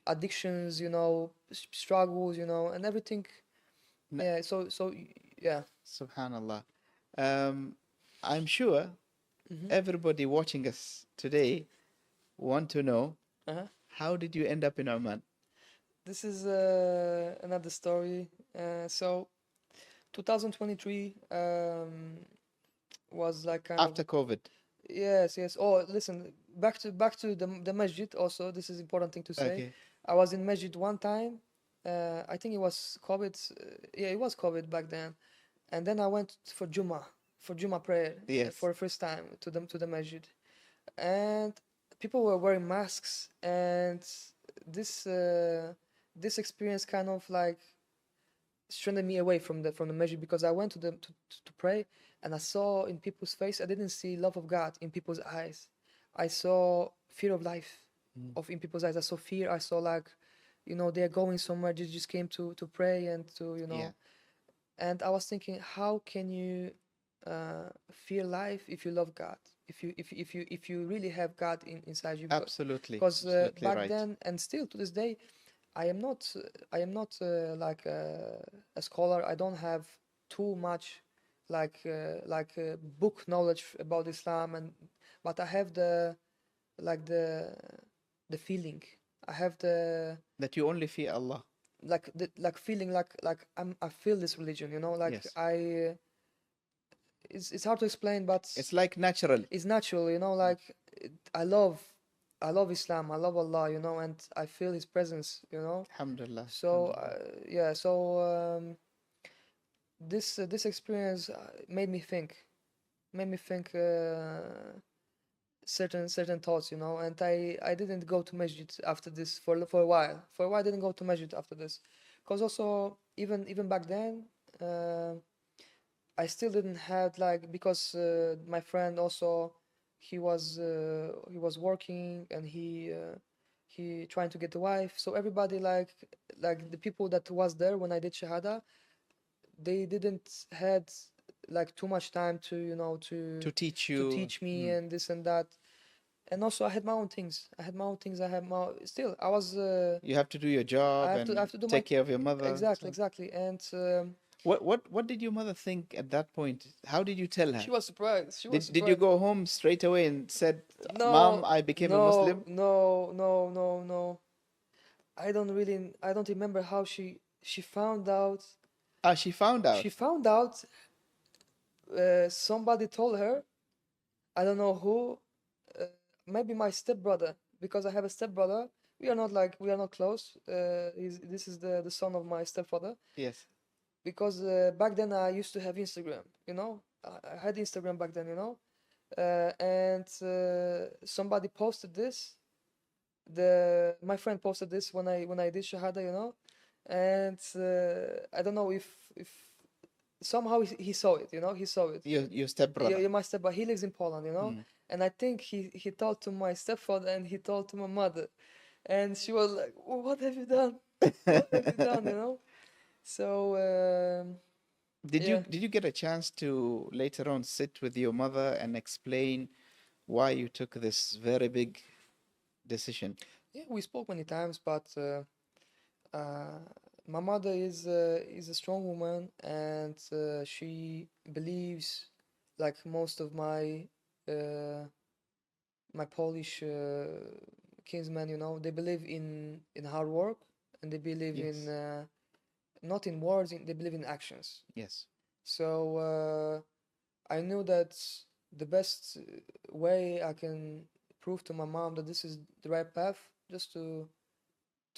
addictions, you know, struggles, you know, and everything. N- Yeah, yeah. Subhanallah. I'm sure Mm-hmm. everybody watching us today want to know, Uh-huh. how did you end up in Oman? This is another story. So 2023 was like kind After of COVID. yes, yes. Oh, listen, back to the masjid also. This is important thing to say. Okay. I was in masjid one time. I think it was COVID. Yeah, it was COVID back then. And then I went for Juma prayer Yes. for the first time to the masjid, and people were wearing masks, and this this experience kind of like stranded me away from the masjid because I went to pray, and I saw in people's face, I didn't see love of God in people's eyes. I saw fear of life of in people's eyes. I saw fear. I saw like, you know, they're going somewhere. They just came to pray and to, you know. Yeah. And I was thinking, how can you fear life if you love God? If you really have God inside you? Absolutely. Because Absolutely back right. then and still to this day, I am not like a scholar. I don't have too much book knowledge about Islam, and but I have like the feeling. I have the That you only fear Allah. like feeling like I feel this religion, you know, like Yes. it's hard to explain, but It's like natural. it's natural, you know, like I love Islam, I love Allah, you know, and I feel His presence, you know. Alhamdulillah. So Alhamdulillah. yeah, so this experience made me think certain thoughts, you know, and I didn't go to masjid after this for a while. For a while, I didn't go to masjid after this, because also even back then, I still didn't had like because my friend also he was working and he trying to get a wife. So everybody like the people that was there when I did shahada, they didn't had like too much time to, you know, To teach to you. teach me and this and that. And also I had my own things. I had my still I was You have to do your job I and have to do my take care of your mother. exactly So exactly. And what did your mother think at that point? How did you tell her? she was surprised. She was Did you surprised. go home straight away and said, "Mom, No, I became a no, Muslim"? no, no, no, no. I don't remember how she found out. Ah, she found out. She found out. Somebody told her. I don't know who. Uh, Maybe my stepbrother, because I have a stepbrother. We are not close. This is the son of my stepfather. Yes. Because back then I used to have Instagram. You know, I had Instagram back then. You know, and somebody posted this. My friend posted this when I did shahada, you know, and I don't know if somehow he saw it, you know, he saw it. Your stepbrother. My stepbrother, he lives in Poland, you know, and I think he told to my stepfather and he told to my mother, and she was like, "What have you done? What have you done?" You know. So yeah, Did you get a chance to later on sit with your mother and explain why you took this very big decision? yeah, we spoke many times, but uh, my mother is a strong woman, and she believes, like most of uh, my Polish kinsmen, you know, they believe in hard work, and they believe in Yes. not in words, they believe in actions. Yes. So I knew that the best way I can prove to my mom that this is the right path, just to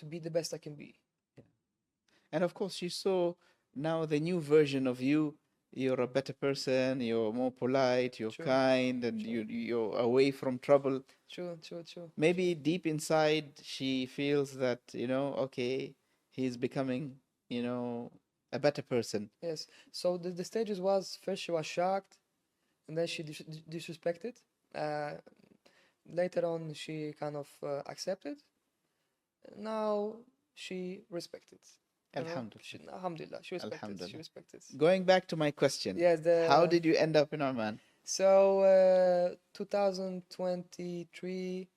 be the best I can be. And of course, she saw now the new version of you you're a better person, you're more polite, you're True. kind, and True. you're away from trouble. True. Maybe deep inside she feels that, okay, he's becoming, a better person. Yes. So the stages was first she was shocked, and then she disrespected. Uh, Later on she kind of accepted. Now she respected. Alhamdulillah. Alhamdulillah, she respected. She Alhamdulillah. respected. Going back to my question, Yes, how did you end up in Oman? So 2023,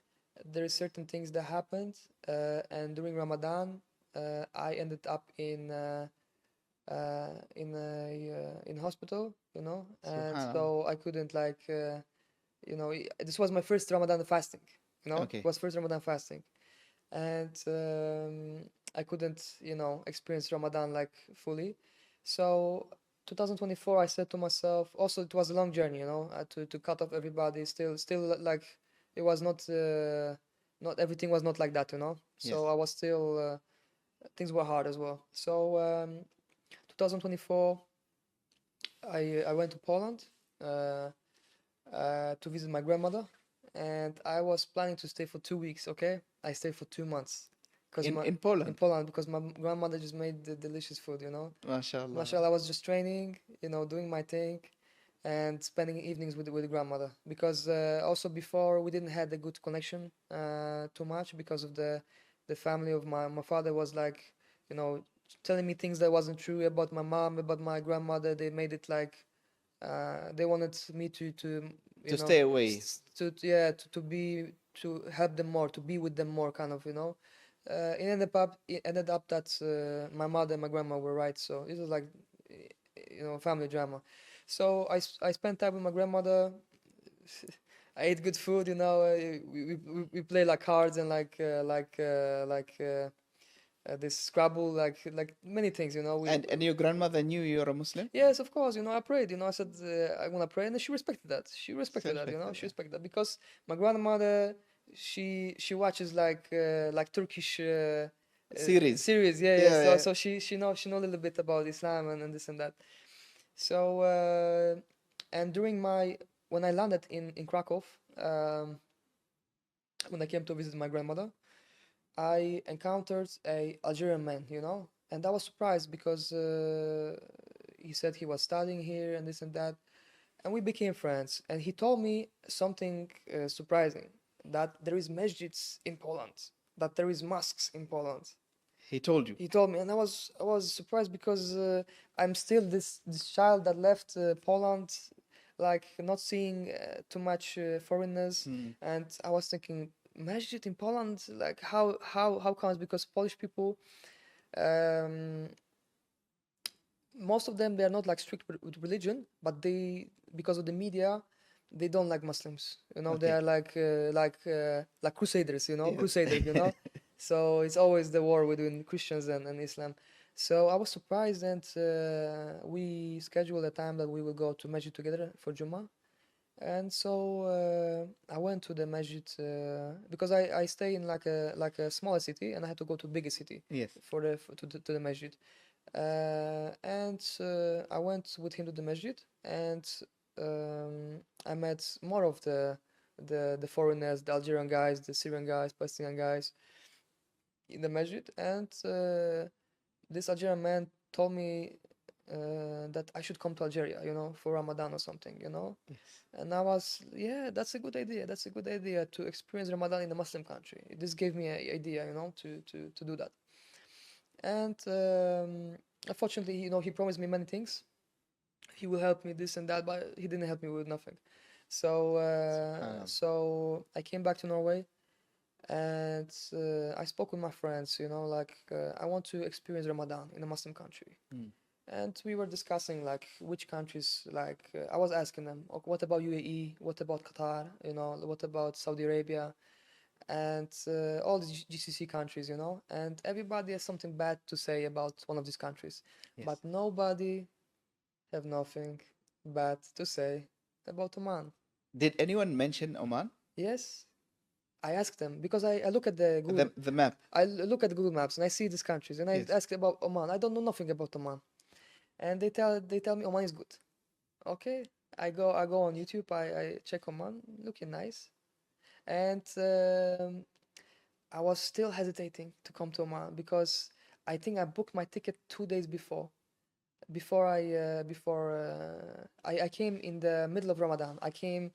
there is certain things that happened, and during Ramadan, I ended up in hospital, and Subhanallah. so I couldn't this was my first Ramadan fasting, Okay. it was first Ramadan fasting, and I couldn't, experience Ramadan like fully. So 2024, I said to myself, also it was a long journey, to cut off everybody. Still like it was not everything was not like that, So Yes. I was still things were hard as well. So 2024, I went to Poland to visit my grandmother, and I was planning to stay for 2 weeks. Okay, I stayed for 2 months because In Poland. in Poland, because my grandmother just made the delicious food. MashaAllah. Mashallah, I was just training, doing my thing, and spending evenings with the grandmother. Because also before we didn't had a good connection too much because of the family of my father was like, telling me things that wasn't true about my mom, about my grandmother. They made it like they wanted me To stay away. to help them more, to be with them more, kind of, it ended up that my mother and my grandma were right, so it was like family drama. So I spent time with my grandmother. I ate good food, we play like cards and this Scrabble, like many things, And your grandmother knew you're a Muslim? Yes, of course. I prayed. I said I want to pray, and she respected that. She respected that. Respected She that. respected that because my grandmother, she watches like Turkish series. Yeah, yeah. Yeah, So yeah. so she know a little bit about Islam and this and that. So and during when I landed in Krakow, when I came to visit my grandmother, I encountered a Algerian man, and I was surprised because he said he was studying here and this and that, and we became friends. And he told me something surprising, that there is masjids in Poland, that there is mosques in Poland. He told you. He told me, and I was surprised because I'm still this child that left Poland, like not seeing too much foreigners, and I was thinking, masjid in Poland, like how comes? Because Polish people, um, most of them, they are not like strict with religion, but because of the media, they don't like Muslims. They Okay. are like crusaders, Yes. crusaders, So it's always the war between Christians and Islam. So I was surprised, and we scheduled a time that we will go to masjid together for Jummah. And so I went to the masjid because I stay in like a smaller city, and I had to go to a bigger city Yes. to the masjid. And I went with him to the masjid, and I met more of the foreigners, the Algerian guys, the Syrian guys, Palestinian guys in the masjid. And this Algerian man told me that I should come to Algeria, for Ramadan or something, Yes. And I was, yeah, that's a good idea. That's a good idea to experience Ramadan in a Muslim country. This gave me an idea, to do that. And unfortunately, he promised me many things. He will help me this and that, but he didn't help me with nothing. So I came back to Norway, and I spoke with my friends. I want to experience Ramadan in a Muslim country. And we were discussing like which countries, I was asking them, "Okay, what about UAE? What about Qatar? What about Saudi Arabia?" And all the GCC countries, and everybody has something bad to say about one of these countries, Yes. but nobody have nothing bad to say about Oman. Did anyone mention Oman? Yes, I asked them because I look at the Google, The map. I look at Google Maps and I see these countries, and I Yes. asked about Oman. I don't know nothing about Oman. and they tell me Oman is good. Okay, I go on YouTube, I check Oman, looking nice, and I was still hesitating to come to Oman because I think I booked my ticket 2 days before. I came in the middle of Ramadan. I came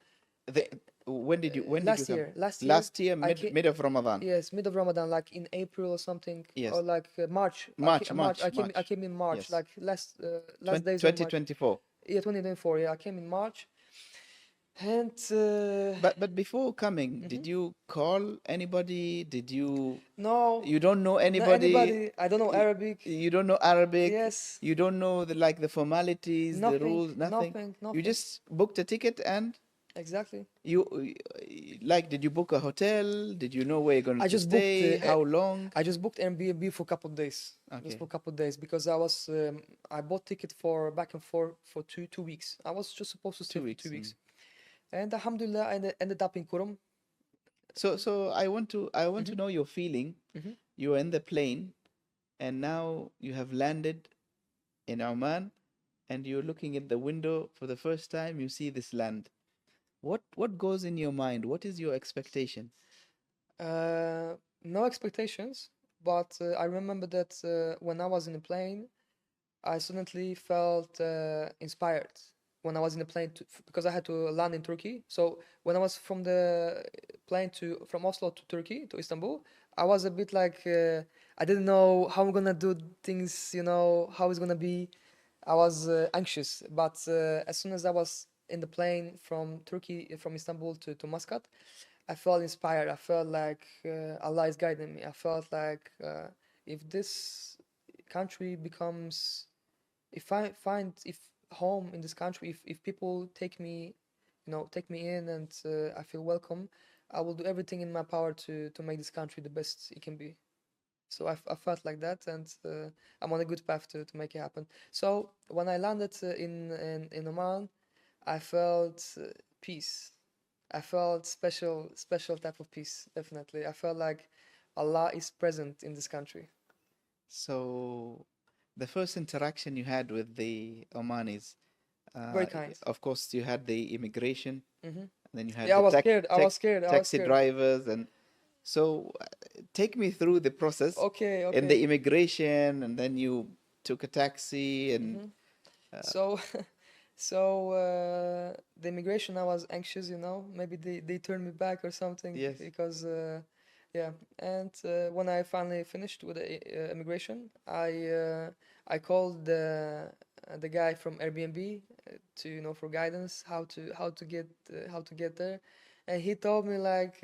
The, when did you last come? year. Last year, I came, mid of Ramadan. yes, mid of Ramadan, like in April or something, Yes. or like March. March. I came in March, Yes. like last days of March. 2024. Yeah, 2024. Yeah, I came in March, and But before coming, did you call anybody? Did you? no, You don't know not anybody. anybody. I don't know Arabic. You don't know Arabic. Yes, You don't know the formalities, the nothing, rules, nothing. You nothing. just booked a ticket and Exactly. you did you book a hotel? Did you know where you're going I to just booked. stay? How long? I just booked Airbnb for a couple of days. Okay. Just for a couple of days because I was I bought ticket for back and forth for two weeks. I was just supposed to stay 2 for weeks. 2 weeks, and alhamdulillah I ended up in Kurum. So I want to know your feeling. You are in the plane, and now you have landed in Oman, and you're looking at the window for the first time. You see this land. What goes in your mind? What is your expectation? No expectations, but I remember that when I was in the plane, I suddenly felt inspired when I was in the plane because I had to land in Turkey. So when I was from the plane from Oslo to Turkey to Istanbul, I was a bit like I didn't know how I'm gonna do things, how it's gonna be. I was anxious, but as soon as I was in the plane from Turkey, from Istanbul to Muscat, I felt inspired. I felt like Allah is guiding me. I felt like if this country becomes, if I find if home in this country, if people take me, take me in and I feel welcome, I will do everything in my power to make this country the best it can be. So I felt like that, and I'm on a good path to make it happen. So when I landed in Oman, I felt peace. I felt special type of peace, definitely. I felt like Allah is present in this country. So the first interaction you had with the Omanis, Very kind. of course, you had the immigration, and then you had Yeah, I the was scared. I was scared. I was taxi scared. drivers, and so take me through the process Okay, in the okay. immigration, and then you took a taxi, and So, the immigration, I was anxious, maybe they turned me back or something Yes. because, yeah. And when I finally finished with the immigration, I called the guy from Airbnb to for guidance how to get there, and he told me like.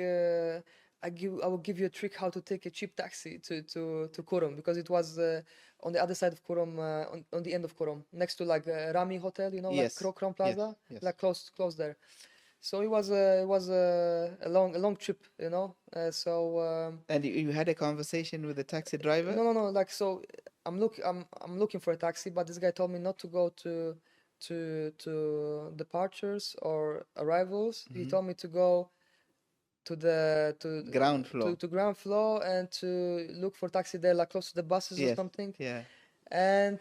I will give you a trick how to take a cheap taxi to Kurum because it was on the other side of Kurum, on the end of Kurum, next to like Rami Hotel, Yes. like Crown Plaza, Yes. like close there. So it was a long trip, so And you had a conversation with the taxi driver? no, like so I'm looking for a taxi, but this guy told me not to go to departures or arrivals. He told me to go to Ground floor. to ground floor and to look for taxi there, like close to the buses or Yes. something. Yeah. And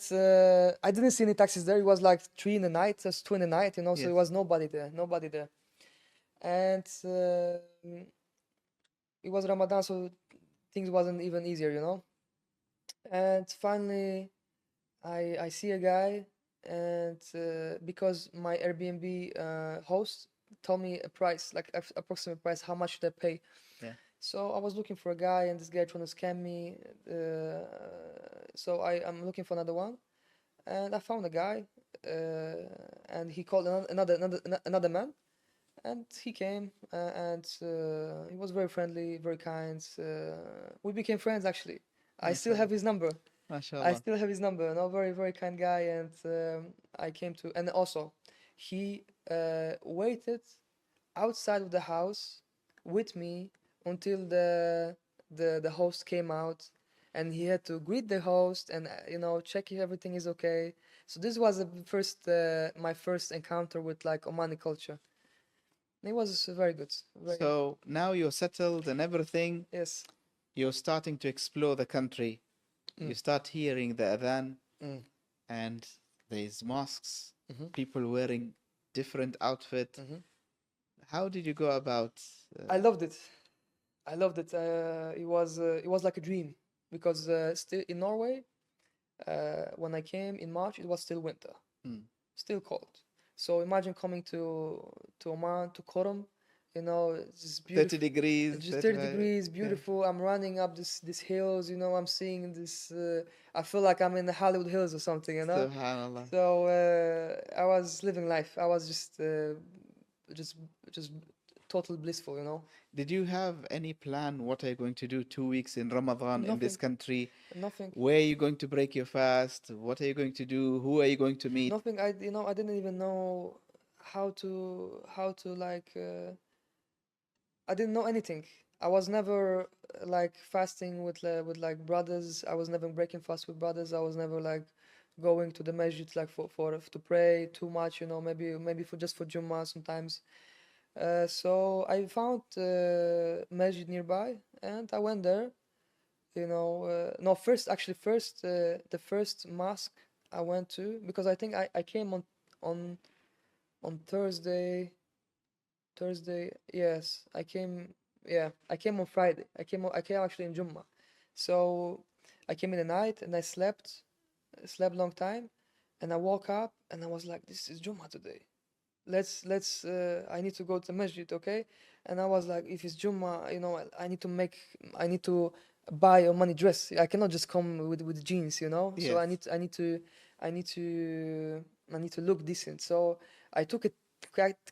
I didn't see any taxis there. It was like 3 in the night, just 2 in the night, so Yes. there was nobody there. And it was Ramadan, so things wasn't even easier. And finally, I see a guy, and because my Airbnb host told me a price, like approximate price, how much should I pay. Yeah. So I was looking for a guy, and this guy trying to scam me. So I'm looking for another one, and I found a guy, and he called another man, and he came, and he was very friendly, very kind. We became friends actually. I still have his number. I MashaAllah. still have his number. No, very, very kind guy, and I came to, and also, he waited outside of the house with me until the host came out, and he had to greet the host and check if everything is okay. So this was my first encounter with like Omani culture. It was very good. So now you're settled and everything. Yes. You're starting to explore the country. You start hearing the adhan, and there's mosques, Mm-hmm. people wearing different outfit. Mm-hmm. How did you go about? I loved it. I loved it. It was like a dream because still in Norway, when I came in March, it was still winter, Mm. still cold. So imagine coming to Oman to Korum, you know, it's just 30 beautiful. degrees, Just 30 35. degrees, Yeah. beautiful. I'm running up these hills, you know. I'm seeing this. I feel like I'm in the Hollywood Hills or something, you know. Subhanallah. So I was living life. I was just just totally blissful, you know. Did you have any plan? What are you going to do 2 weeks in Ramadan in this Nothing, country? nothing, Where are you going to break your fast? What are you going to do? Who are you going to meet? nothing. I didn't even know how to like. I didn't know anything. I was never like fasting with like brothers. I was never breaking fast with brothers. I was never like going to the masjid like for to pray too much. You know, maybe for just for Jummah sometimes. So I found masjid nearby, and I went there. You know, no, first the first mosque I went to, because I think I came on on Thursday. Thursday, yes, I came. Yeah, I came on Friday. I came actually in Jummah. So I came in the night and I slept long time, and I woke up and I was like, "This is Jummah today. Let's. I need to go to the masjid, okay?" And I was like, "If it's Jummah, you know, I need to buy a money dress. I cannot just come with jeans, you know. So Yes. I need to, I need to look decent. So I took a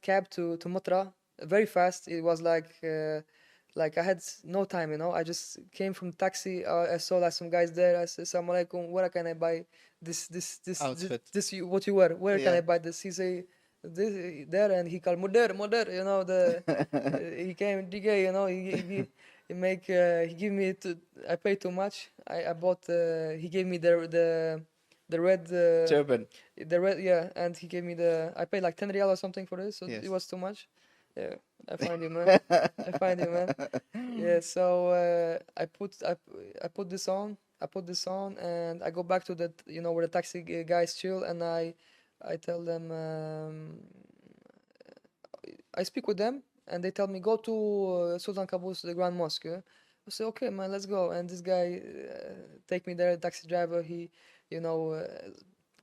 cab to Mutra very fast. It was like I had no time, you know. I just came from taxi. I saw like some guys there. I said, "Assalamu alaikum. Where can I buy Outfit. what you wear? Where can Yeah. I buy this?" He say, "This there," and he called Mudir, you know. The he came DK, you know. He make he give me I paid too much. I bought he gave me the red Turban. the red, yeah, and he gave me I paid like 10 riyal or something for this, so Yes. it was too much. Yeah, I find you, man. I find you, man. Yeah, so I put this on. I put this on, and I go back to the, you know, where the taxi guys chill, and I tell them, I speak with them, and they tell me go to Sultan Qaboos, the Grand Mosque. Yeah? I say okay, man, let's go. And this guy take me there. The taxi driver, he, you know,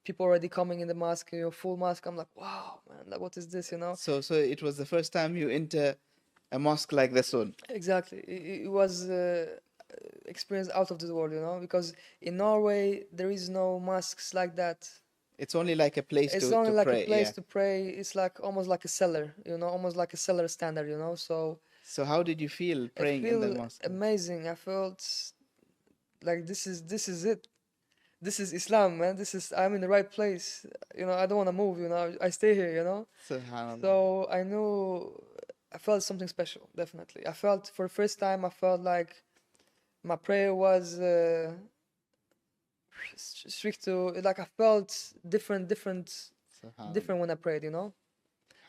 people already coming in the mosque, you know, full mosque. I'm like, wow, man, like, what is this, you know? So it was the first time you enter a mosque like this one. Exactly. It was experience out of this world, you know, because in Norway there is no mosques like that. It's only like a place It's to only like pray. a place Yeah. to pray. It's like almost like a cellar, you know, almost like a cellar standard, you know. So So how did you feel I praying in the feel mosque? amazing. I felt like this is it. This is Islam, man. I'm in the right place. You know, I don't want to move, you know. I stay here, you know. Subhanallah. So I knew I felt something special, definitely. I felt for the first time I felt like my prayer was strict to, like I felt different when I prayed, you know.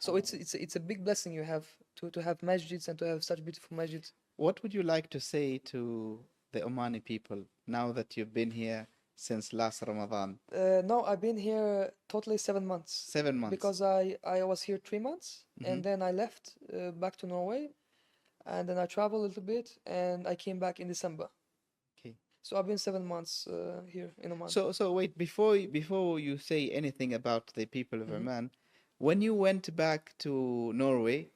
So it's a big blessing you have to have masjids and to have such beautiful masjids. What would you like to say to the Omani people now that you've been here since last Ramadan? No, I've been here totally 7 months 7 months. because I was here 3 months and then I left back to Norway, and then I traveled a little bit and I came back in December. Okay. So I've been 7 months here in Oman. So wait, before you say anything about the people of Oman, when you went back to Norway,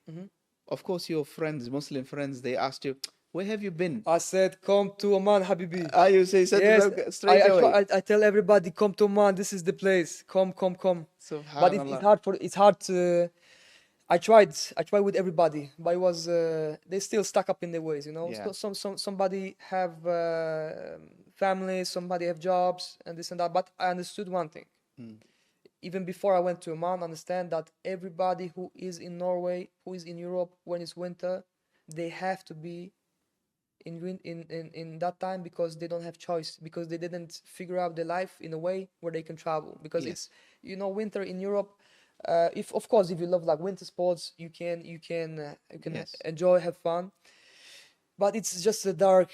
of course your friends, Muslim friends, they asked you, where have you been? I said, come to Oman, Habibi. You say Yes, straight away. I tell everybody, come to Oman. This is the place. Come. But Subhanallah. it's hard to. I tried with everybody, but it was they still stuck up in their ways, you know. Yeah. So somebody have families, somebody have jobs, and this and that. But I understood one thing. Even before I went to Oman, understand that everybody who is in Norway, who is in Europe when it's winter, they have to be in that time because they don't have choice, because they didn't figure out their life in a way where they can travel, because Yes. it's, you know, winter in Europe. If of course if you love like winter sports, you can Yes. enjoy, have fun, but it's just a dark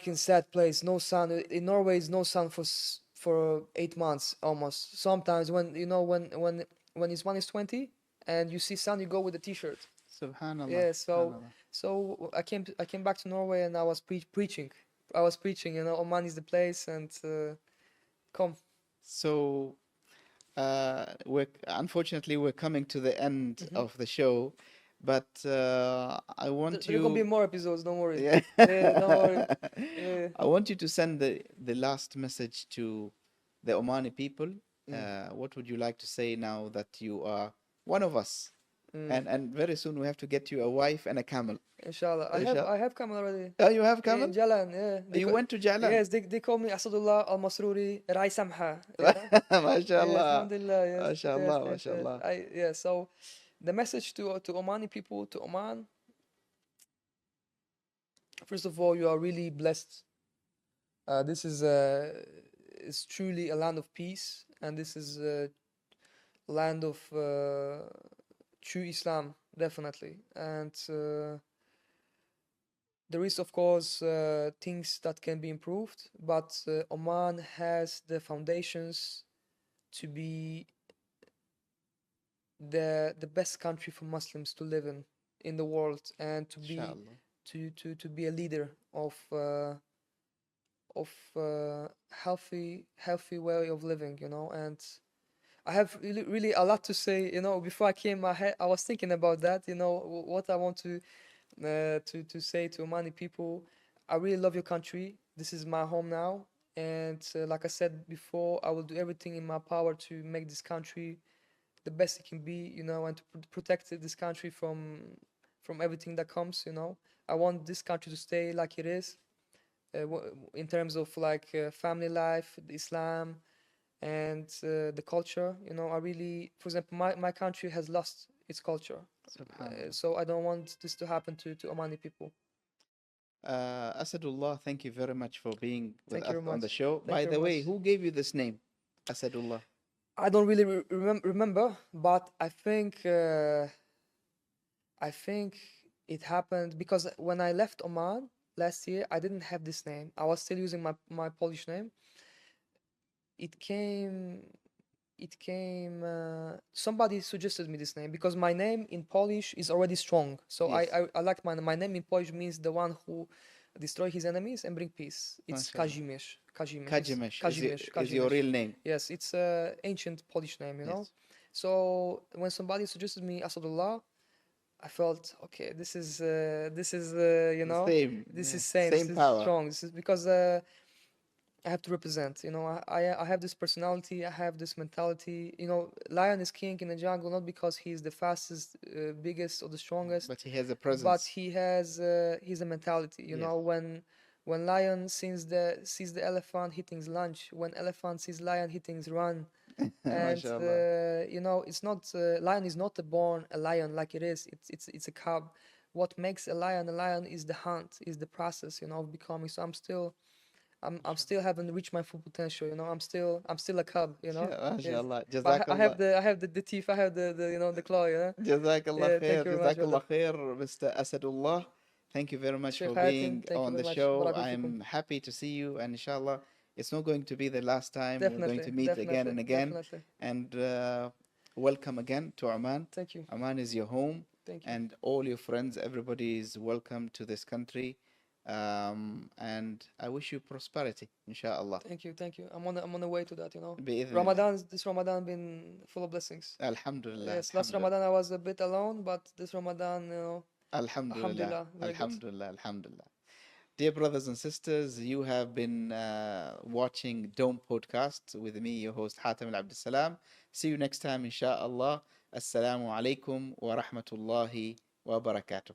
and sad place. No sun in Norway. Is no sun for 8 months almost. Sometimes when his one is 20 and you see sun, you go with a t-shirt. Subhanallah. Yeah, so Subhanallah. so I came back to Norway and I was preaching. I was preaching, Oman is the place, and come. So, unfortunately we're coming to the end Hmm. of the show, but I want There gonna be you, more episodes, don't worry. yeah, Yeah, don't worry. Yeah. I want you to send the last message to the Omani people. Mm. What would you like to say now that you are one of us? Mm. And very soon we have to get you a wife and a camel. Inshallah. Inshallah. I have come already. Oh, you have In camel? Jalan, yeah. You went to Jalan? Yes, they call me Assadullah Al Masruri Rai Samha. Yeah. Yes, MashaAllah. alhamdulillah, yes. Yes, MashaAllah. yes, yes. MashaAllah. Yeah, so the message to Omani people, to Oman, first of all, you are really blessed. This is truly a land of peace, and this is a land of true Islam, definitely. And there is, of course, things that can be improved, but Oman has the foundations to be the best country for Muslims to live in the world, and to be Inshallah. to be a leader of healthy way of living, and I have really a lot to say. Before I came, I was thinking about that. What I want to say to Omani people. I really love your country. This is my home now, and like I said before, I will do everything in my power to make this country the best it can be. And to protect this country from everything that comes. I want this country to stay like it is, in terms of like family life, Islam, and the culture. I really, for example, my country has lost its culture, Subhanallah. so I don't want this to happen to Omani people. Asadullah, thank you very much for being with Thank you us very on the much. show. Thank By you the very way, much. who gave you this name, Asadullah? I don't really remember, but I think it happened because when I left Oman last year, I didn't have this name. I was still using my Polish name. It came somebody suggested me this name because my name in Polish is already strong. So Yes. I like my name in Polish means the one who destroy his enemies and bring peace. It's MashaAllah. Kazimierz. Kajimesh is Kazimierz. your real name. Yes, it's a ancient Polish name. Yes. So when somebody suggested me Assadullah, I felt okay. This is The same. this is Yes. same. This Same is power. strong. This is because I have to represent. I have this personality. I have this mentality. Lion is king in the jungle not because he's the fastest, biggest, or the strongest, But he has a but presence. he's a mentality. Yes. When lion sees the elephant, he thinks lunch. When elephant sees lion, he thinks run. And MashaAllah. it's not lion is not born a lion like it is. It's a cub. What makes a lion is the hunt, is the process, of becoming. So I'm still haven't reached my full potential. I'm still a cub. Yes. MashaAllah. But Jazakallah. I have the teeth. I have the claw. Jazakallah Yeah. khair. Thank you very much, Jazakallah brother. khair, Mr. Asadullah. Thank you very much Sheikh for Hatim, being thank you on very the much. show. Barakallahu fikum. I'm happy to see you, and inshallah, it's not going to be the last time. We're going to Definitely, meet again definitely, and again. definitely. And welcome again to Oman. Thank you, Oman is your home, thank you, and all your friends, everybody is welcome to this country. And I wish you prosperity, inshallah. thank you. I'm on the way to that. بإذن الله. This Ramadan been full of blessings. Alhamdulillah. Yes, last Alhamdulillah. Ramadan I was a bit alone, but this Ramadan, Alhamdulillah. Alhamdulillah, very good. Alhamdulillah. Alhamdulillah. Dear brothers and sisters, you have been watching Dome Podcast with me, your host Hatim Al Abdissalaam. See you next time, inshallah. Assalamu alaikum wa rahmatullahi wa barakatuh.